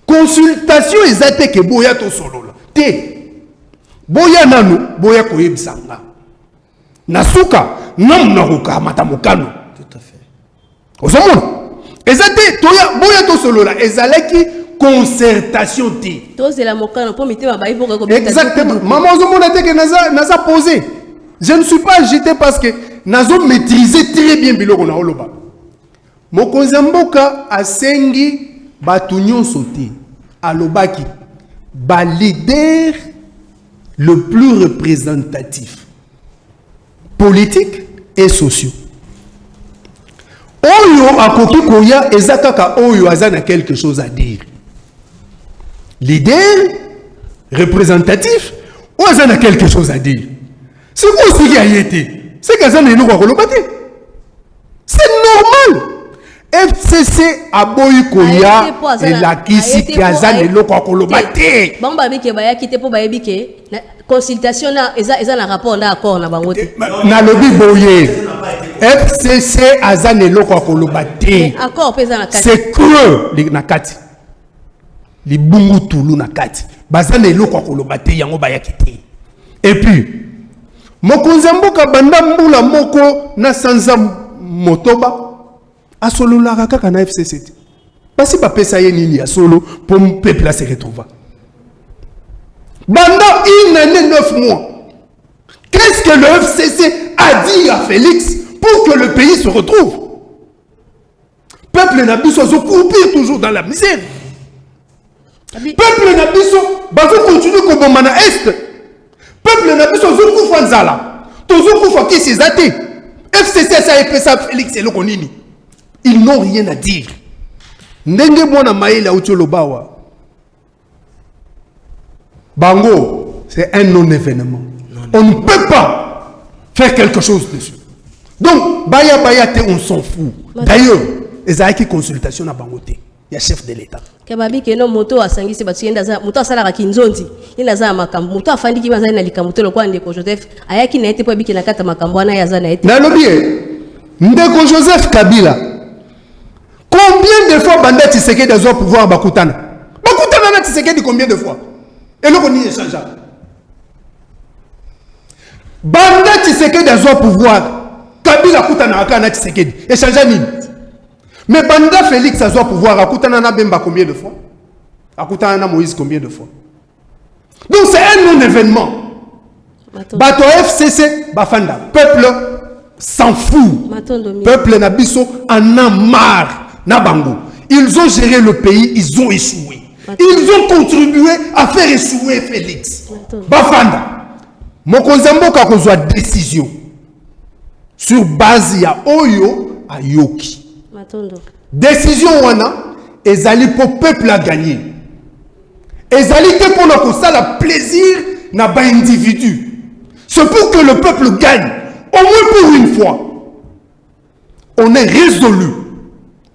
Consultation ezate ke boya to solola. Te boya nanu boya koye bisanga. Nasuka nam na kokamata mokano. Tout à fait. Ozomona. Ezate toya boya to solola ezalaki concertation te. Tozela mokano po mitema ba iboka ko. Exactement. Maman ozomona te ke naza posé. Je ne suis pas agité parce que nazo maîtriser très bien biloko na oloba. Mokonzi mboka asengi batu nyonso te alobaki ba leader le plus représentatif politique et social. Oyo akoki koya ezakaka oyo azana quelque chose à dire. Leader représentatif ou azana quelque chose à dire. C'est quoi ce qui a été? C'est qu'azana eno kwa kolobate. C'est normal. FCC aboyi koya elakisi kazana eno kwa kolobate. Bamba bike ba yakite po ba yebike consultation na eza na rapport na accord na bango te. Na lobi boye. FCC azana eno kwa kolobate. Accord pesa na kati. C'est creux na kati. Libungu tulu na kati. Bazana eno kwa kolobate yango ba yakite. Et puis mokonzi mboka banda mbula moko na sanza motoba asololaka kaka na FCC. Basi ba pesa ye nini ya solo pour le peuple se retrouver. Banda une année 9 mois. Qu'est-ce que le FCC a dit à Félix pour que le pays se retrouve? Peuple n'a biso se couper toujours dans la misère. Peuple n'a biso bazo continuer comme mana est. Peuple n'a biso zo kufa nzala. Tozo kufa ki sizate. FCC ça et ça Félix et le konini. Ils n'ont rien à dire. Ndenge mwana maïla ucholobawa. Bango, c'est un non-événement. On ne peut pas faire quelque chose dessus. Donc, baya on s'en fout. D'ailleurs, ils ont consultation à Bangoté. Il y a chef de l'État. Kababi ke no moto asangisi batu yenda za moto asala ka kinzonzi yenda za makambo moto afandi ki banza na likamoto lokwa ndeko Joseph ayaki na ete po biki na kata makambo ana ya za na ete. Na lobie ndeko Joseph Kabila. Combien de fois Banda Tshisekedi a pouvoir bakutana? Bakutana na Tshisekedi combien de fois? Et le koni échangeable. Banda Tshisekedi a pouvoir. Kabila kutana akana Tshisekedi. Échangeable. Mais Banda Félix a pouvoir. Akutana na Bemba combien de fois? Akutana na Moïse combien de fois? Donc c'est un non-événement. Bato FCC, Bafanda. Peuple s'en fout. Peuple Nabiso en a marre. Nabango. Ils ont géré le pays, ils ont échoué. Ils ont contribué à faire échouer Félix. Bafanda. Mokonzamboka kozwa décision sur base ya Oyo à Yoki. Décision wana ezali pour peuple à gagner. Ezali te pour le plaisir na ba individu. C'est pour que le peuple gagne. Au moins pour une fois. On est résolu.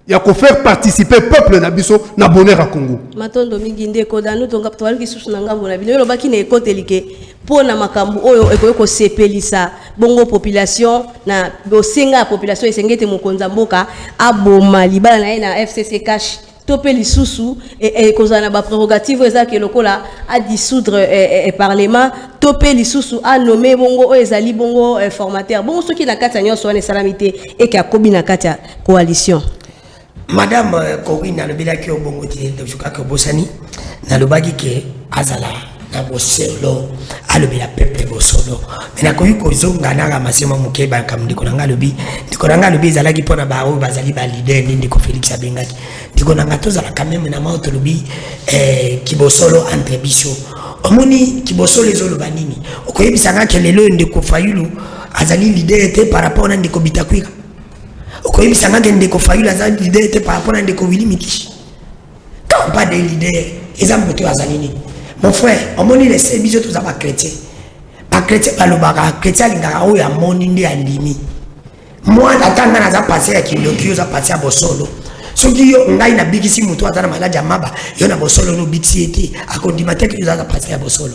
Il y a qu'à faire participer le peuple Nabiso na bonheur à Congo. Matondo minginde kodanu tonga ptwali kisusu nanga bona bino lobaki na ekotelike pona makambu oyo ekoyeko sepelisa bongo population na bosenga population esengete mokonza mboka aboma libala na na FCC cash topé lisusu et kozana ba prérogative ezaki lokola a dissoudre parlement topé lisusu a nommer bongo ezali bongo formateur bongo soki na kati nyonso wana salamité et ka kobi na kati coalition. Madame Corinne alobelaki obongo te dojuka ko bosani nalobaki ke azala na bosolo alobela peuple bosolo mena ko yuko zonga na ramasema mukeba kamndiko nanga lobi ndiko nanga lobi ezalaki pona ba o bazali ba leader ndiko Félix abengaki ndiko nanga tozala quand même na maoto lobi kibosolo entre biso omoni kibosolo ezolo banini okoyebisanga ke lelo ndiko Fayulu azali leader te par rapport na ndiko Bitakwira okoyebi sanga ndeko Fayulu azali leader était par rapport à ndeko Willy Mikishi. Quand pas de leader, exemple tu azalini. Mon frère, on moni les services tous pas chrétien. Pas chrétien pas le baga, chrétien lingara o ya moni ndi andimi. Moi atanga na za passer ya kindokio za passer ya bosolo. Soki yo ngai na bigisi mutu atana malaja maba, yo na bosolo no bigisi ete akondima te que za passer ya bosolo.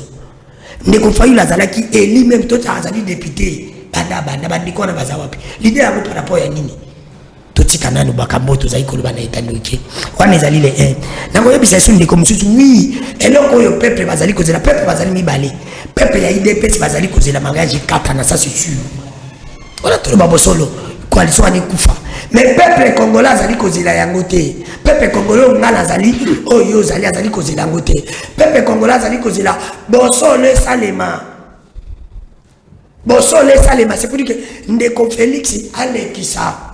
Ndeko Fayulu azalaki eli même tout azali député. Banda bandiko na bazawapi. Leader ya par rapport ya nini? Totika nanu bakamboto za ikolo bana etandoke wana ezali le 1 nango yebisa sunde comme susu oui eloko yo peuple bazali kozela peuple bazali mibale peuple ya IDPS bazali kozela mariage 4 na ça c'est sûr on a tout le bosolo coalition ani kufa mais peuple congolais azali kozela yango te peuple congolais ngala azali oyo azali kozela yango te peuple congolais azali kozela bosolo salema c'est pour dire que ndeko Félix alekisa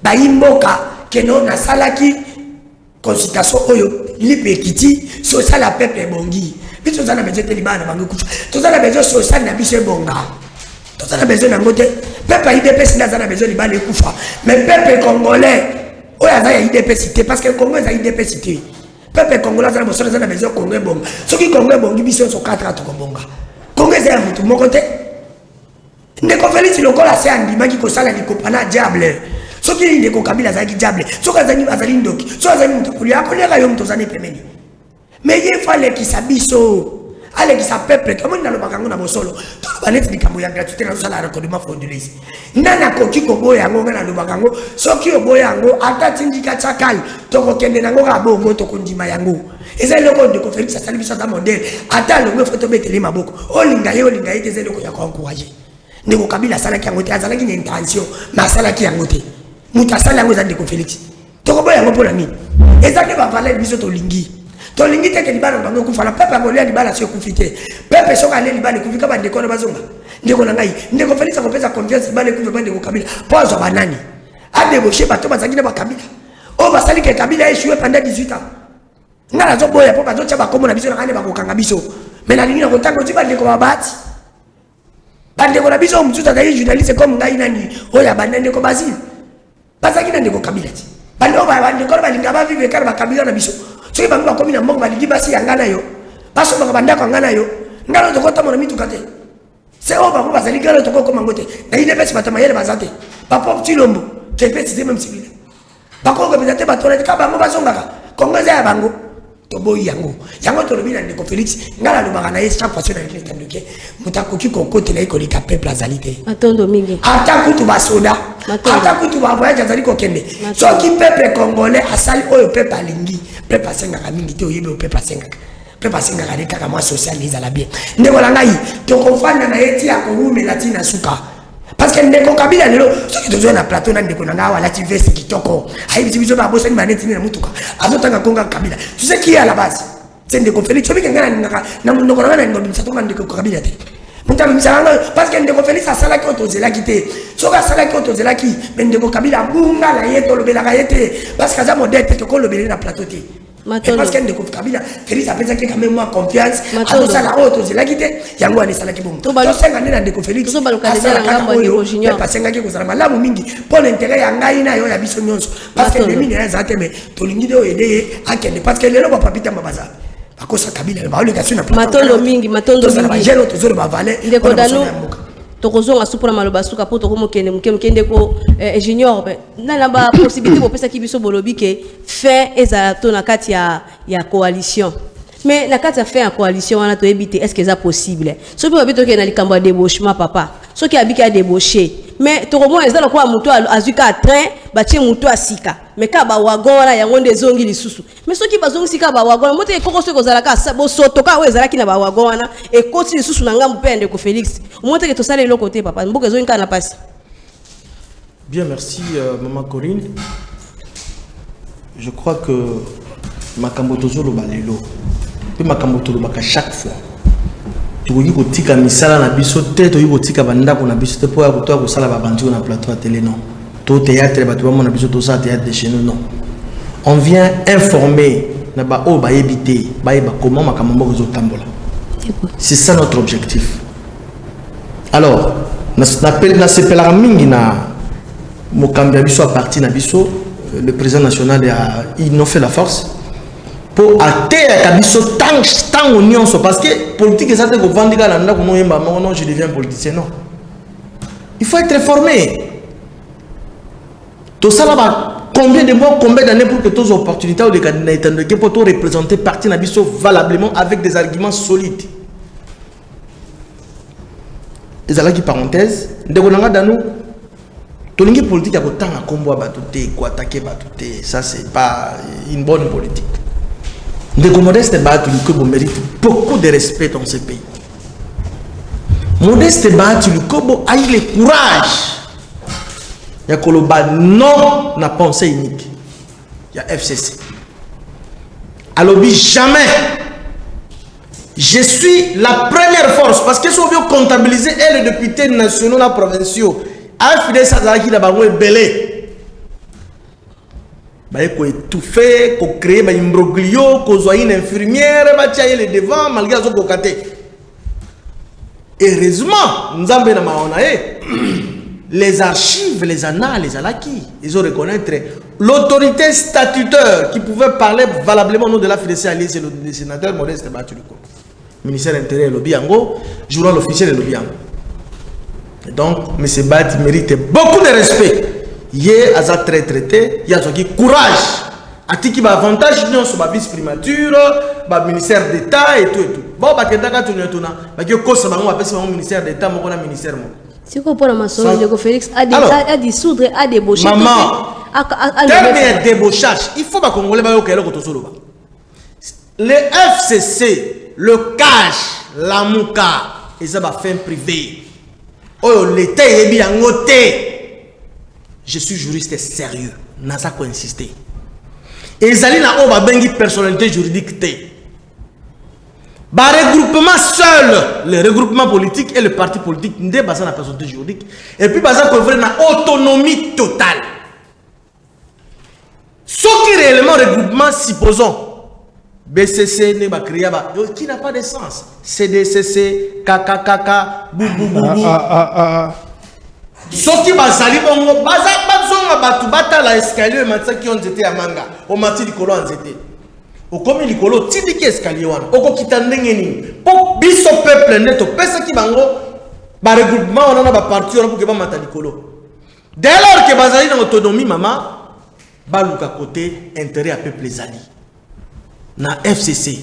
Baimboka keno na salaki consultation oyo lipekiti social la peuple bongi biso za na besoin te libana bango kufa to za na besoin social na biso bonga to za na besoin na ngote peuple IDPS na za na besoin libana kufa mais peuple congolais oya za ya IDPS te parce que Congo za IDPS te peuple congolais za na besoin za na besoin Congo bonga soki Congo bongi biso so 4 to bonga Congo za mutu mokote ndeko Félix lokola se andimaki ko sala likopana diable soki ndeko Kabila zaki diable soki azali ndoki soki azali mutakuli akoleka yo mtozane pemeni mais il fallait qu'il s'abisso allez qui s'appelle comment na lobaka ngo na bosolo to baleti likambo ya gratuité na sala recordement frauduleux nana koki ko boya ngo na lobaka ngo soki oboya ngo atatindika chakali to kokende nango ka bongo to kondima yango ezali loko ndeko Félix asali biso za modèle ata lo photo beteli maboko olinga ye tezeli ko ya ko encourager ndeko Kabila sala ki yango te azala ki ni intention na sala ki yango te mutasala yango za ndeko Félix to ko boya ngo pona nini ezali ba valer biso to lingi tolingi teke libala bango kufala pepe ngolia libala sio kufite pepe soka le libala kufika bande kono bazonga ndeko na ngai ndeko Félix akopeza confiance libala kufa bande ko Kabila pozo banani ade boshe bato bazangina ba Kabila o basali ke Kabila échoué pendant 18 ans ngala zo boya po bazo tshaba komo na biso na kane ba kokanga biso mais na lingi ko tango tiba ndeko babati bande ko na biso mtuza za journaliste comme ngai nani oya bande ndeko bazili bazangina ndeko Kabila ti bande o bande ko balinga ba vive kar ba Kabila na biso soki bango bakomi na mbongo balingi basi yanga na yo basomaka bandako yanga na yo ngalo tokotama na mituka te se oyo bango bazali ngalo tokokoma ngo te na IDPS bato mayele baza te bapop tilombo tepesi te même civile bakoko mpenza te bato na te ka bango bazongaka kongo eza ya bango toboyi yango tolobi na ndeko Félix ngala alobaka na ye chaque fois na l'église kandoke moto akoki kokotela ye koleka peuple azali te atondo mingi ata kutu basoda ata kutu bavoyage azali kokende soki peuple congolais asali oyo peuple alingi peuple asengaka mingi te oyebi oyo peuple asengaka peuple asengaka de kaka mwa social ezala bien ndeko na ngai tokofanda na ye ti ya korumela ti na suka parce que ndeko Kabila lelo soki tozwa na plateau na ndeko na ngai walati veste kitoko ayebisi biso babosani banetini na mutuka azotanga konga Kabila tu sais qui est à la base c'est ndeko Félix soki ngana na monoko na ngai na ngombi satonga ndeko Kabila te muta misala parce que ndeko Félix asala ki otozela kité soka asala ki otozela ki mais ndeko Kabila bunga la yeto lobela ka yete parce que ça modèle to ko lobela na plateau té parce que ndeko Kabila Félix apesa ki quand même moi confiance asala otozela kité yango ani sala ki bon to senga ndena ndeko Félix to baluka ndela ngambo ni Junior parce que ko sala malamu mingi pour l'intérêt ya ngai na yo ya biso nyonso parce que demi na za te mais to lingi de oyede akende parce que lelo papa pita mabaza akosa Kabila ba olekation na matondo mingi jelo tozolo ba vale ndeko dano tokozonga supura maloba suka po tokomokende mukende ko junior na ba possibilité bo pesa ki biso bolobi ke fait ezala to na kati ya coalition mais na kati ya fait en coalition wana to ebité est-ce que ça possible so pe babito ke na likambo ya débauchement papa so ki abiki a débaucher mais tokomo ezala ko muto azuka train batie muto asika mais ka ba wagona yango ndezongi lisusu mais soki bazongi sika ba wagona moto ekoko so kozala ka bo soto ka ezala ki na ba wagona e koti lisusu na ngambu pe ndeko Félix moto ke to sala le côté papa mboka ezongi ka na passe. Bien, merci maman Corinne. Je crois que makambo tozolo balelo pe makambo tolo baka chaque fois tokoki kotika misala na biso te tokoki kotika bandako na biso te po ya kotoya kosala babandi na plateau à télé non to théâtre bato bamona biso tosala théâtre de chez nous non on vient informer na ba o ba yebite ba yeba comment makambo moko ezotambola c'est ça notre objectif. Alors na sepelaka mingi na mokambi ya biso a parti na biso le président national il nous fait la force pour atteindre kabiso tant union parce que politique ça te vendre la ndako no yemba non je deviens politicien non il faut être formé tout ça là combien de mois combien d'années pour que toutes les opportunités ou les candidats pour te représenter parti na biso valablement avec des arguments solides les alaki parenthèse ndeko nanga dano tolingi politique ya kotanga kombo bato te ko attaquer bato te ça c'est pas une bonne politique. Ndeko Modeste Batuluko mérite beaucoup de respect dans ce pays. Modeste Batuluko a eu le courage. Il y a Koloba non na pensée unique. Il y a FCC. Alors jamais. Je suis la première force parce que si on veut comptabiliser et les députés nationaux et provinciaux, AFD Sazaki n'a pas belé. Ko étouffer, ko créer ba imbroglio, ko soit une infirmière, ba tiaye le devant malgré zo kokate. Heureusement, nous avons les archives, les annales, les alaki, ils ont reconnaître l'autorité statutaire qui pouvait parler valablement au nom de la FDC alliée, c'est le sénateur Modeste Batuluko. Ministère intérieur Lobiango, journal officiel de Lobiango. Donc, M. Bat mérite beaucoup de respect. Il a très traité, il a courage. Atiki ba avantage sur ma vice primature, ba ministère d'État et tout et tout. Bon, ba kedaka tuna, ba ke kosa bango apesi bango ministère d'État, moko na ministère moko. Si ko pona masolo de Félix a dissoudre a débaucher. Maman, terme de débauchage, il faut ba congolais ba yo kelo ko tosolo ba. Le FCC, le cash, la mouka, ils ont fait privé. Oh, l'État est bien noté. Je suis juriste sérieux. Nasa ko insister. Et ils na oba bengi personnalité juridique te. Ba regroupement seul, le regroupement politique et le parti politique ndé basa na personnalité juridique et puis basa ko vrai na autonomie totale. Ce qui réellement regroupement supposons BCC ne ba créer ba qui n'a pas de sens. CDCC KKKK bou. Soki bazali bongo bazonga batu batala escalier matsa ki on zete ya manga o mati likolo anzete o komi likolo tindi ki escalier wana oko kitandenge nini po biso peuple neto pesa ki bango ba regroupement wana na ba parti wana pour que ba mata likolo dès lors que bazali na autonomie mama ba luka côté intérêt à peuple ezali na FCC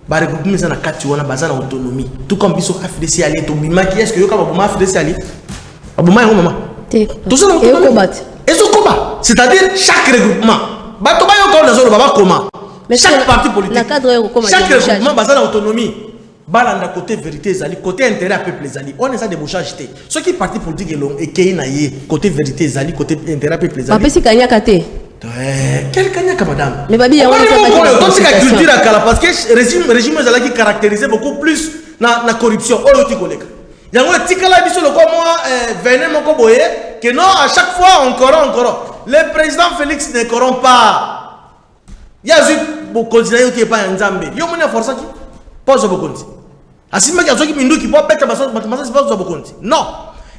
ba regroupement ça na kati wana bazana autonomie tout comme biso FDC ali to bimaki est-ce que yo ka ba FDC ali c'est-à-dire chaque regroupement chaque parti politique chaque regroupement a l'autonomie balanda côté vérité côté intérêt à peuple on est ça débauchage ce qui parti politique est côté vérité côté intérêt à peuple quel kanyaka madame mais babi parce que régime qui caractérisait beaucoup plus la corruption Yango tikala biso le moi venez mon koboye que non à chaque fois encore. Le président Félix ne corrompt pas. Il y a juste beaucoup de qui est pas en Zambie. Yo mona force qui pose beaucoup. Asima qui a qui mindu qui peut pète ma pose beaucoup. Non.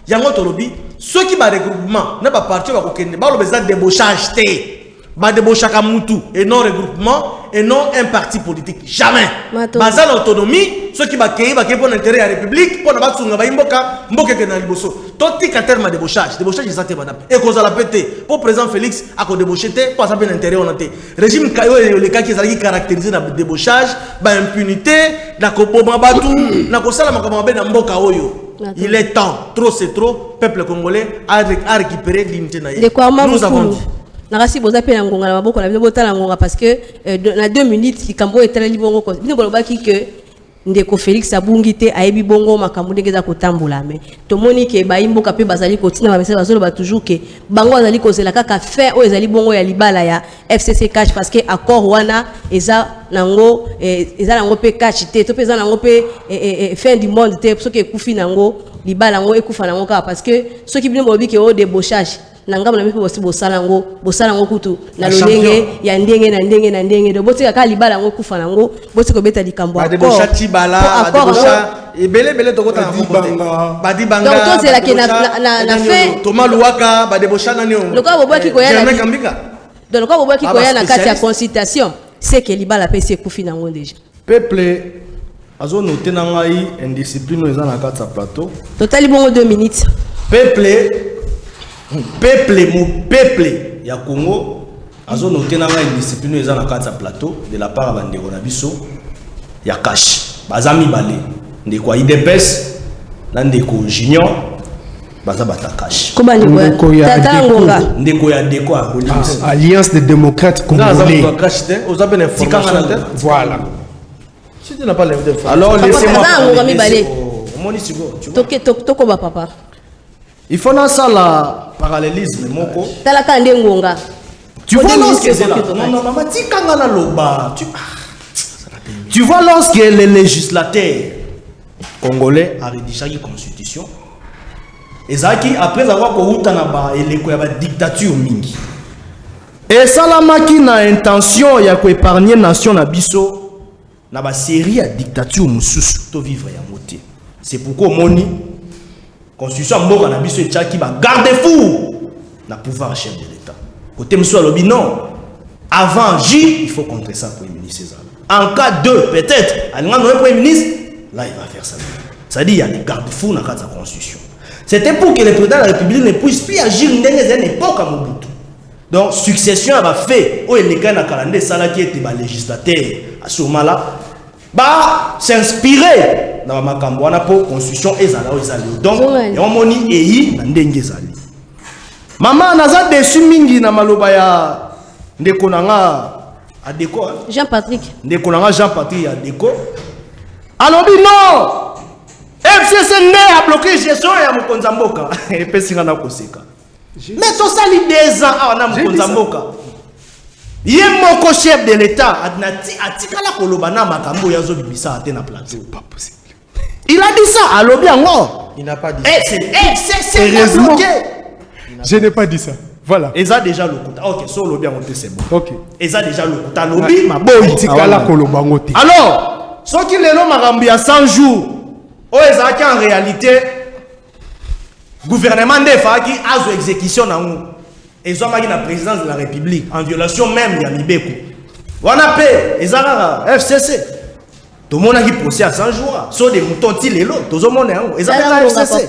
Yango tolobi ceux qui ba regroupement n'a pas parti ba kokende ba lo besoin débauchage té. Ba débauchaka mutu et non regroupement et non un parti politique jamais. Baza l'autonomie ceux qui ba kei pour l'intérêt à la République pour na ba tsunga ba mboka ke na liboso. Toti ka terme débauchage ezate madame. Et cause la pété pour président Félix a ko débaucher té pour ça bien intérêt on té. Régime kayo le cas qui ezali caractérisé na débauchage, ba impunité, na ko boma batu, na ko sala makama ba na mboka oyo. Il est temps, trop c'est trop, peuple congolais a récupéré l'unité na yé. Nous avons dit. Narasi boza pe na ngonga na maboko na bino botala ngonga parce que na 2 minutes likambo etala libongo ko bino bolobaki que ndeko Félix abungi te ayebi bongo makambo ndenge za kotambola mais tomoni ke baimboka pe bazali kotina ba message bazolo ba toujours ke bango bazali kozela kaka fin o ezali bongo ya libala ya FCC cash parce que accord wana eza nango pe cash te to pe eza nango pe fin du monde te so ke kufi nango libala nango ekufa nango ka parce que ceux qui bino bolobi ke o débauchage nangam na mipo bosi bosalango kutu na lolenge ya ndenge na ndenge do botika ka libala ngo kufa nango botiko beta likambo akor débaucha tibala débaucha ebele tokota na kombote badibanga donc to zela ke na fait Thomas Luwaka ba débaucha nani on lokwa bobaki ko ya na donc lokwa bobaki ko ya na kati ya consultation c'est que libala pesi kufi nango déjà peuple azo noter na ngai indiscipline eza na kati ya plateau total bongo 2 minutes peuple ya Congo azo noter na nga indiscipline eza na kati ya plateau de la part ya bandeko na biso ya cash bazami balé ndeko IDPS na ndeko junior baza bata cash ndeko ya deko a Alliance des démocrates congolais. Voilà. Si tu n'as pas l'information. Alors laissez-moi papa. Il faut dans ça la parallélisme moko. Talaka ndengonga. Tu vois lorsque maman tikanga na loba. Tu vois lorsque les législateurs congolais a rédigé une constitution. Ezaki après avoir kohuta na ba eleko ya ba dictature mingi. Et salamaki na intention ya ko épargner nation na biso na ba série ya dictature mususu to vivre ya moté. C'est pourquoi moni constitution mboka na biso etchaki ba garde-fou na pouvoir chef de l'état. Côté monsieur alobi non. Avant J, il faut contrer ça pour Premier ministre. En cas de peut-être, à un premier ministre, là il va faire ça. Ça dit il y a des garde-fous dans la constitution. C'était pour que le président de la République ne puisse plus agir dans une époque à Mobutu. Donc succession a fait au les gars na calendrier ça là qui était ba législateur à ce moment-là bah s'inspirer dans makambo wana pour constitution ezala ezali. Donc on moni eyi na ndenge ezali. Maman naza déçu mingi na maloba ya ndeko nanga Adeko Jean-Patrick ndeko nanga Jean-Patrick Adeko alobi non FCC a bloqué gestion ya mokonza mboka epesinga na koseka mais to sali 2 ans na mokonza mboka ye moko chef de l'état atikala koloba na makambo yazo bibisa ate na plateau pas possible. Il a dit ça alobi yango il n'a pas dit c'est bloqué. Je n'ai pas dit ça. Voilà. Ils ont déjà le coup. Ok, so lobby a monté c'est bon. Ok. Ils ont déjà le coup. T'as lobby ma boy tikala koloba ngote. Alors, ceux qui les nomment Marambi à 100 jours, oh ils ont en réalité gouvernement de Faki a une exécution dans nous. Ils ont marqué la présidence de la République en violation même de Yamibeko. On a payé ils ont FCC. Tout le monde a qui procès à 100 jours. Sauf des moutons tilelo. Tout le monde est ils ont la FCC.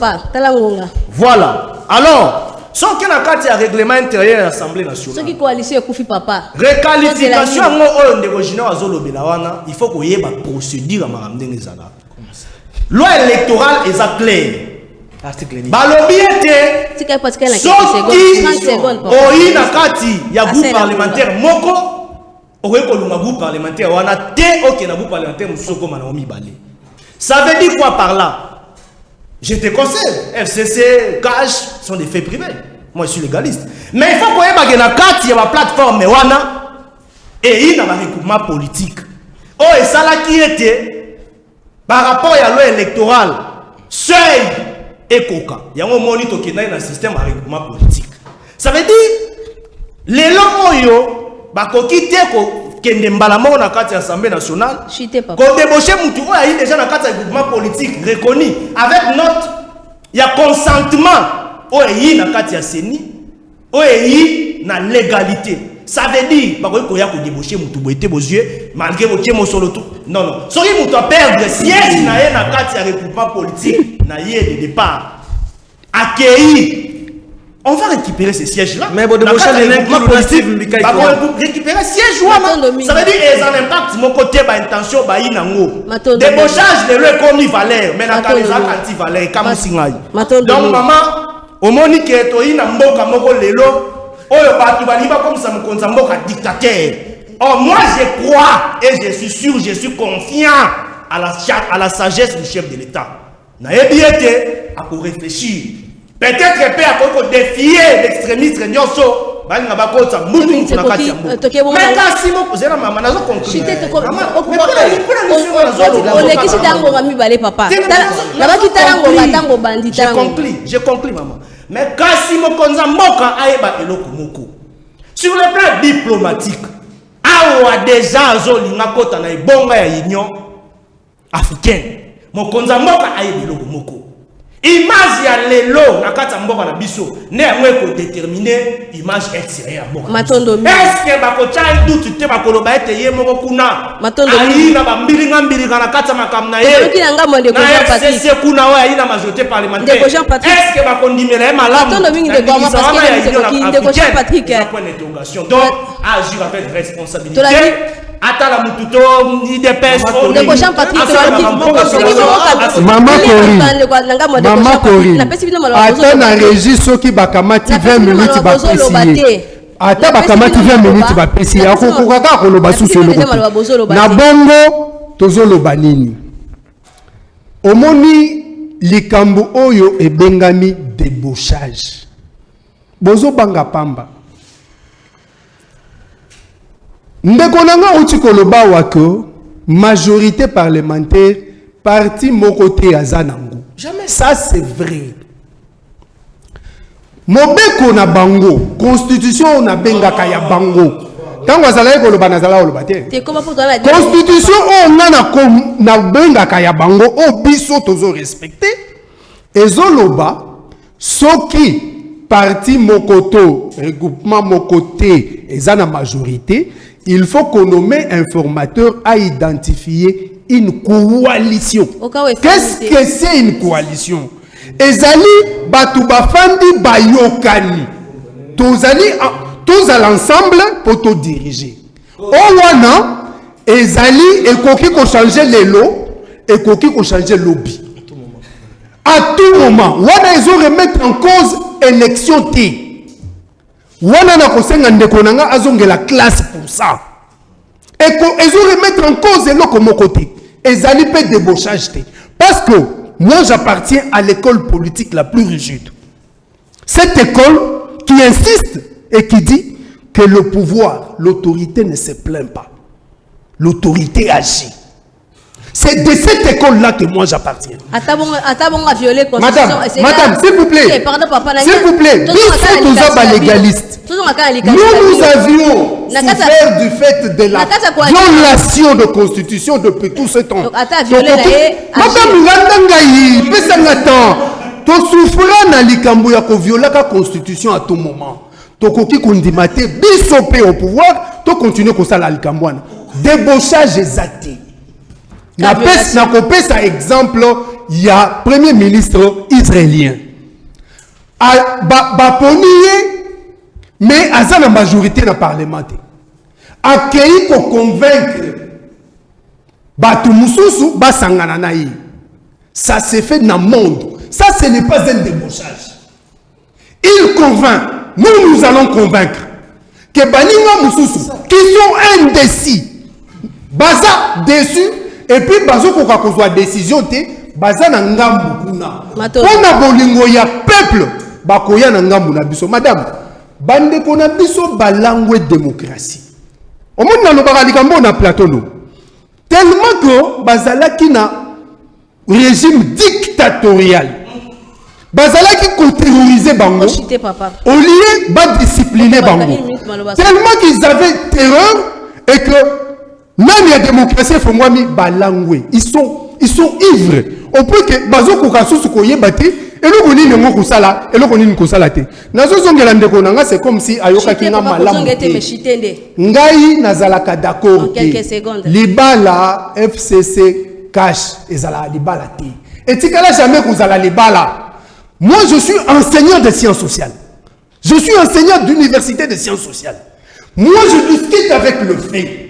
Voilà. Alors sans qu'il y ait un règlement intérieur de l'Assemblée nationale. Ce qui coalition est Koufi papa. Réqualification, il faut qu'il y ait une procédure à Maramdeng Ezana. Loi électorale est claire. Balobi était. Ce qui il y a groupe parlementaire Moko. Groupe parlementaire. On a groupe parlementaire. Ça veut dire quoi par là? Je te conseille, FCC, cash sont des faits privés. Moi, je suis légaliste. Mais il faut qu'on ait une carte, il y a une plateforme, et il y a un recoupement politique. Oh, et ça là qui était, par rapport à la loi électorale, seuil ekoka yango moni tokenda na système de regroupement politique. Ça veut dire les oyo bakoki te ko kende mbala moko na kati Assemblée nationale ko débaucher mutu oyo ayi déjà na kati regroupement politique reconnu avec note ya consentement oyo yi na kati ya CENI oyo yi na légalité. Ça veut dire bakoki ko ya ko débaucher mutu boité bozieux malgré boké mo solo tout. Non non. Soki mutu a perdre siège na ye na kati ya regroupement politique na ye de départ accueilli. On va récupérer ces sièges-là. Mais bon, de récupérer sièges, ça veut dire qu'ils ont un impact mon côté, intention, débauchage de l'eau comme valeur, mais la caliza kanti valeur, comme singaï. Donc, maman, au monique est au ina mboka moko lelo, oyo batu baliba comme ça me konza mboka dictateur. Oh, moi je crois et je suis sûr, je suis confiant à la sagesse du chef de l'État. Na ebiete à pour réfléchir. Peut-être qu'il peut défier l'extrémiste Nyonso. Mais sur le plan diplomatique, il y a des gens qui ont l'Union africaine. Image ya lelo na kata mboka na biso ne amwe ko déterminer image extérieure mboka. Est-ce que bako chai doute te bako ba ete ye moko kuna ali na bambilinga mbilinga na kata makamna ye na c'est kuna wa ina majorité parlementaire. Est-ce que bako ndimela malamu point d'interrogation. Donc agir avec responsabilité. Attends la mututo ni des personnes. Maman Corinne. Attends la régie ceux qui bakamati 20 minutes ba préciser. Attends bakamati 20 minutes ba préciser. Akokaka koloba sous le côté. Na bongo tozoloba nini. Omoni likambo oyo ebengami débauchage. Bozo banga pamba. Ndeko nanga uti koloba wako majorité parlementaire parti mon côté azanango. Jamais ça c'est vrai. Mobeko na bango constitution na benga kaya bango. Tango azala koloba na zala koloba te. Constitution on na benga kaya bango o biso tozo respecter. Ezoloba soki parti mokoto regroupement mokoté ezana majorité. Il faut qu'on nomme un formateur à identifier une coalition. Qu'est-ce que c'est une coalition? Ezali batu bafandi bayokani. Tous à l'ensemble pour te diriger. Owana ezali ekoki ko changer les lots, ekoki ko changer lobby. À tout moment, wana ezo remettre en cause élection T. Wana na kosenga ndeko nanga azonge la classe pour ça. Et ils ont remettre en cause le comme côté. Ils allaient pas débauchage. Parce que moi j'appartiens à l'école politique la plus rigide. Cette école qui insiste et qui dit que le pouvoir, l'autorité ne se plaint pas. L'autorité agit. C'est de cette école-là que moi j'appartiens. Madame, s'il vous plaît. S'il vous plaît, nous sommes tous légaliste. Nous avions souffert du fait de la violation de constitution depuis tout ce temps. Madame, tu souffres na likambo ya ko violer la constitution à tout moment. Tokoki kondimate bisopé au pouvoir, tu continues comme ça la likambo. Débauchage exact. Na kopesa exemple, il y a premier ministre israélien. Baponiye, mais à la majorité dans le parlement. Accueilli pour convaincre Batu Moussousou, Basangana naï. Ça s'est fait dans le monde. Ça, ce n'est pas un débauchage. Il convainc, nous allons convaincre que Baninga Moussousou, qui sont indécis, Baza déçus, et puis bazo ko kozwa décision te baza na ngambu kuna pona bolingo ya peuple bakoya na ngambu na biso madame bande ko na biso balangwe démocratie omoni na lobaka likambo na plateau tellement que bazala ki na régime dictatorial. Bazala qui terrorisé Bango. Au lieu de discipliner Bango. Tellement qu'ils avaient terreur et que même la démocratie Fongwami balangwe. Ils sont ivres. On peut que Bazo Kokasu Sukoye Bati et le Koni ne Kusala et le Koni ne Kusala te. Nazo Zongelande Konanga c'est comme si Ayoka Kinga Malam. Ngai Nazalaka d'accord. Libala FCC cash ezala libala te. Et tikala jamais Kusala libala. Moi, je suis enseignant de sciences sociales. Je suis enseignant d'université de sciences sociales. Moi, je discute avec le fait.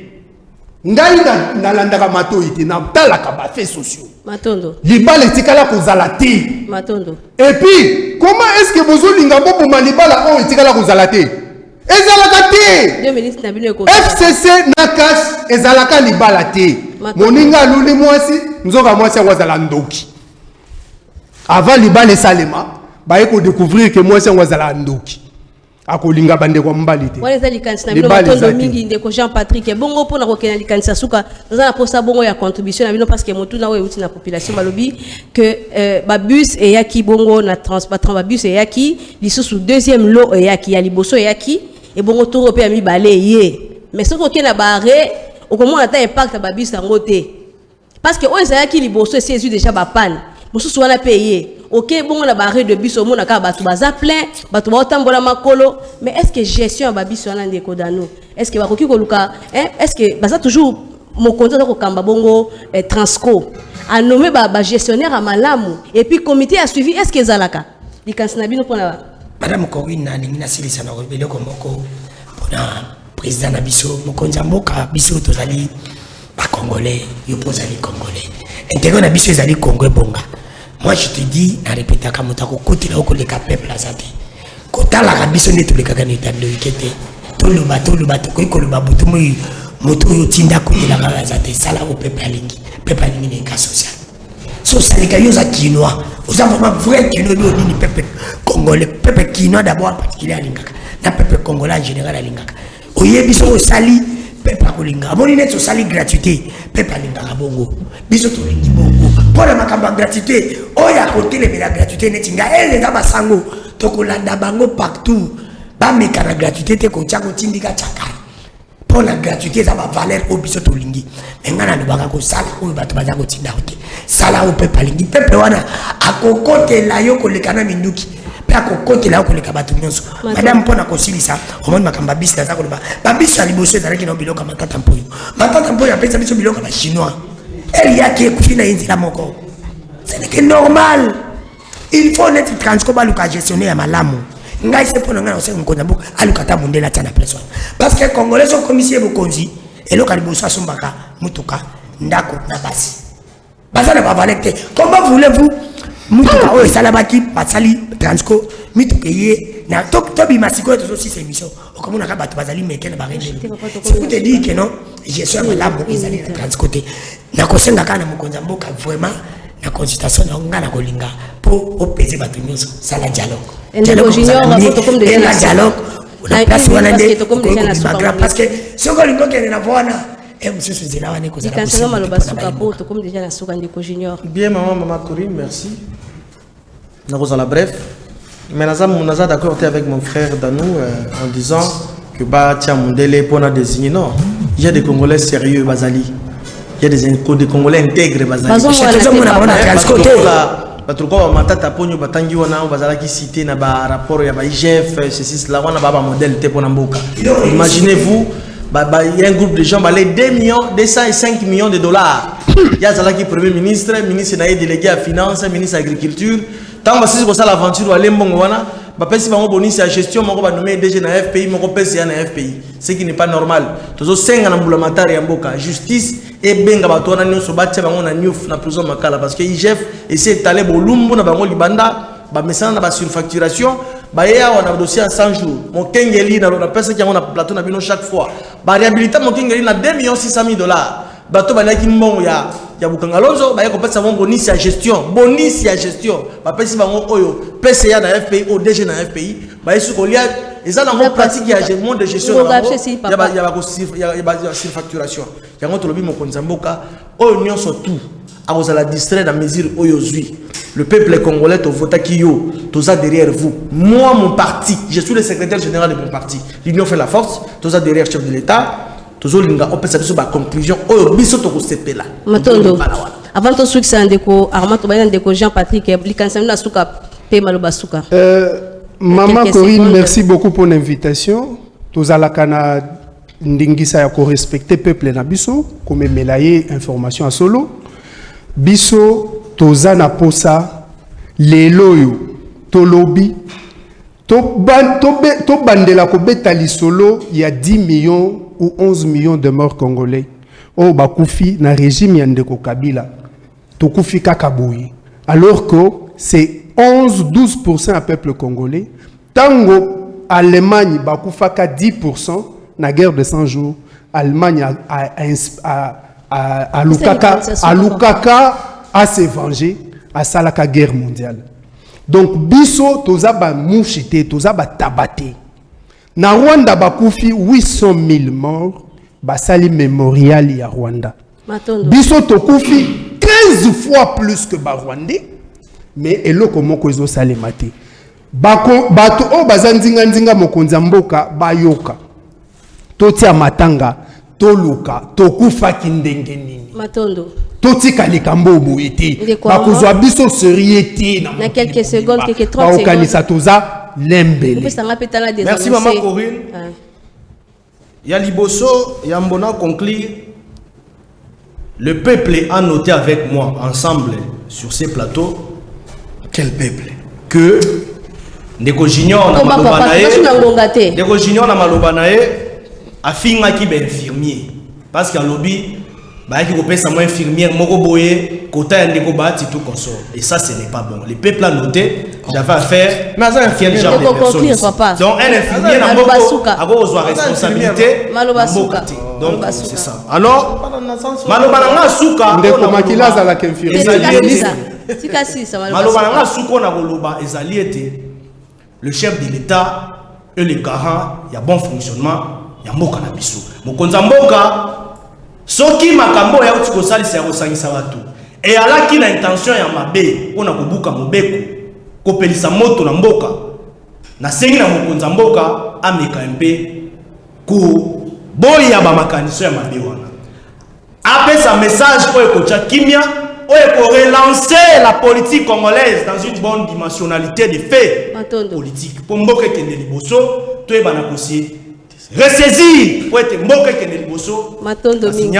Ngai na landaka mato ite na talaka ba fait sociaux. Matondo. Libala etikala kozala te. Matondo. Et puis, comment est-ce que bozo lingabo pour malibala on etikala kozala te? Ezalaka te. FCC nakash ezalaka libala te. Moninga luli mwasi nzoka mwasi ngwazala ndoki. Avant libala salema, ba eko découvrir que mwasi ngwazala ndoki. Akolinga bande kwa mbalite. Wale zali kanisa bino matondo mingi ndeko Jean Patrick bongo pona ko kena likanisa suka za posa bongo ya contribution na bino parce que motu na we uti na population balobi que ba bus et yaki bongo na transport ba bus et yaki lisusu deuxième lot et yaki ya liboso et yaki et bongo toro pe mi balé yé mais ce ko kena barré au comment ata impact ba bus en côté parce que on yaki liboso et c'est déjà ba panne mosusu wana payé. Ok, bon, on a barré de bus au monde, on a baza plein, bato ba otambola makolo, mais est-ce que gestion ba bus wana ndeko dano? Est-ce que ba koki koluka, est-ce que baza toujours mon compte ko kamba bongo Transco a nommé ba gestionnaire à Malamu et puis comité a suivi est-ce que zalaka? Likansina bino pona Madame Corinne na ningi na silisa na rebelo ko moko pona président na biso mokonza mboka biso tozali ba congolais, yo pozali congolais. Intégrer na biso ezali congolais bonga. Moi je te dis, à répéter à Kamotako, côté là où les peuple à Zate. Côté là, la bison de tous les cagans états de Wikete. Tout le bateau, quoi, le baboutou, moto, tinda, côté là, à Zate. Ça là, au peuple à lingi. Peuple à lingi n'est qu'un social. Sauf ça, les cailloux à quinoa. Vous avez vraiment vrai quinoa, ni peuple congolais. Peuple quinoa d'abord, particulier à lingaka. La peuple congolais en général à lingaka. Oye, bison au sali. Peuple à Kolinga. Mon inette au sali gratuité. Peuple à lingaka bongo. Bison au lingi bongo. Pour la macamba gratuité, oh ya côté les la gratuité netinga elle est dans sango tokolanda bango partout ba meka la gratuité te ko tchako tindika chaka pour la gratuité ça va valeur au biso to lingi ngana no baka ko sala ko bato baza ko tinda ote sala o pepa lingi pepe wana akokote la yo ko lekana minduki pe akokote la yo ko leka bato nyonso madame pona ko silisa o mon makamba bis na ko ba bis ali bosse za ki no biloka matata mpoyo apesa biso biloka ba chinois. Elle y a qui est fini à moko. Ce n'est que normal. Il faut être Transco baluka gestionner à malamu. Ngai c'est pour nous on connaît beaucoup alukata bundela tana personne. Parce que congolais sont commissaires bokonzi et le kaliboso sombaka mutuka ndako na basi. Basa na bavalete. Comment voulez-vous mutuka o salabaki basali Transco mituka yé na tobi masiko to aussi ces missions. Comme on a battu bazali meken barende. C'est pour te dire que non, je suis à malamu ils allaient Transcoté. Na kosenga kana mukonza mboka vraiment na consultation na ngana kolinga pour opérer bato nyonso sala dialogue. Dialogue junior na protocole de dialogue. On place wana nde parce que soko lingo kene na bona mususu zela wana ko zala. Dikanselo maloba suka poto comme déjà na suka ndeko junior. Bien maman Corinne, merci. Na kozala bref. Mais naza d'accord avec mon frère Danou en disant que ba tia mondele pona désigner non. Il y a des Congolais sérieux bazali. Il y a des Congolais intègres bazali. Batruko matata ponyo batangi wana bazala ki cité na ba rapport ya ba IGF ceci cela wana ba modèle te pona mboka. Imaginez-vous il y a un groupe de gens balé 205 millions de dollars. Il y a zala ki premier ministre naïe délégué à finance, ministre agriculture. Tant que c'est ça l'aventure aller mbongo wana ba pesi bango bonus ya gestion moko ba nommer DG na FPI moko pesi ya na FPI, ce qui n'est pas normal. Tozo senga na mbula matari ya mboka justice et benga bato wana nyonso batia bango na Niouf na prison makala parce que IGF essaie d'aller bolumbu na bango libanda ba mesana na ba surfacturation ba ya wana dossier à 100 jours mon kengeli na pesa ki na plateau na bino chaque fois ba réhabiliter mon kengeli na 2,6 $. Bato banaki mbongo ya bukangalonzo ba yeko pesa bango bonus ya gestion ba pesi bango oyo PCA na FPI au DG na FPI ba yesu kolia eza na pratique ya gestion de gestion ya ba surfacturation yango tolobi mokonza mboka oyo nyonso tout à vous la distraire dans mesure aujourd'hui. Le peuple congolais te vota qui yo, tous derrière vous. Moi, mon parti, je suis le secrétaire général de mon parti. L'Union fait la force, tous derrière le chef de l'État. Tous linga on peut s'appuyer sur conclusion. Oh, biso to kosepe là. Matondo. Avant tout ce que ndeko Armand Tobayan ndeko Jean-Patrick Likansa na suka pe maloba suka. Maman Corinne, merci beaucoup pour l'invitation. Tous alakana ndingisa ya ko respecter peuple na biso, comme melaye information à solo. Biso toza na posa leloyo tolobi to bandela ko betali solo il y a 10 millions ou 11 millions de morts congolais. Oh bakufi na régime ya ndeko Kabila. Tokufi kakaboui. Alors que c'est 11-12% à peuple congolais. Tango Allemagne bakufaka 10% na guerre de 100 jours. Allemagne a Lukaka à se venger à Salaka guerre mondiale. Donc biso toza ba mouchité, toza ba tabaté. Na Rwanda bakufi 800 000 morts, basali mémorial ya Rwanda. Matondo. Biso tokufi 15 fois plus que ba Rwandais, mais eloko moko ezo salemate. Bato o bazandinga ndinga mokonza mboka bayoka. Totia matanga, toluka, tokufa kindenge nini. Matondo. Totika likambo boyete. Bakuzwa biso seriété na quelques secondes, quelques 30 secondes. Baokanisa toza lembele. Merci maman Corinne. Ya liboso, ya mbona conclure. Le peuple a noté avec moi ensemble sur ces plateaux. Quel peuple? Que Ndeko Junior na malobanae. Ndeko Junior na malobanae afinga ki ben infirmier parce qu'à lobby bah qui repère sa moins infirmière moko boye kota ya ndeko bati tout consort et ça ce n'est pas bon. Le peuple a noté j'avais affaire mais ça quel genre de personne. Donc un infirmier na moko a besoin responsabilité malobasuka. Donc c'est ça. Alors malobananga suka ndeko makila za la infirmier. Malobananga suka na koloba ezali ete le chef de l'État et le garant, il y a bon fonctionnement, il y a mboka na biso. Mokonza mboka, soki makambo ya utiko sali se yosangisa watu. Et alaki na intention ya mabe, ona kubuka mobeko, kopelisa moto na mboka. Na sengi na mokonza mboka ameka mpe ku boya ba makaniso ya mabe wana. Après sa message oyo kocha kimia pour relancer la politique congolaise dans une bonne dimensionnalité de faits politiques. Pour mboka kende liboso, to e bana kosi ressaisir pour être mboka kende liboso. Matondo mingi.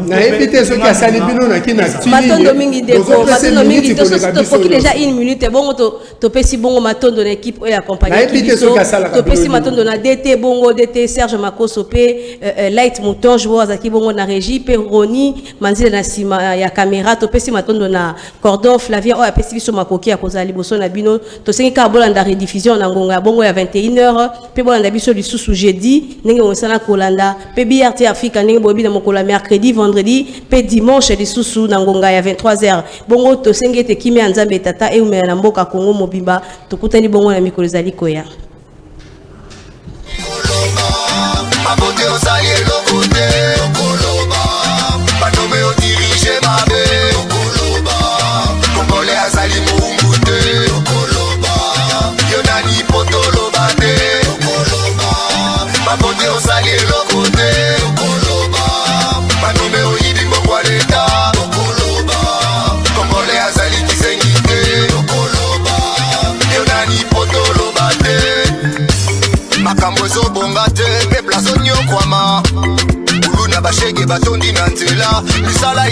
Na éviter ce qui a sali bino na kina tini. Matondo mingi deko, matondo mingi to faut déjà une minute bongo to pesi bongo matondo na équipe oyo accompagner biso. To pesi matondo na DT bongo DT Serge Makoso pe Light Mouton joueur za ki bongo na régie pe Roni manzile na sima ya caméra to pesi matondo na cordon Flavien oyo apesi biso makoki ya kozali boso na bino to sengi ka bolanda rediffusion na ngonga bongo ya 21h pe bolanda biso lisusu jeudi ndenge osana kolanda pe BRT Africa ndenge bobi na mokola mercredi vendredi pe dimanche lisusu na ngonga ya 23h bongo to sengi te kimi nzambe tata e umela na mboka Kongo mobimba tokutani bongo na mikolo zali koya. Batondi na nzela misala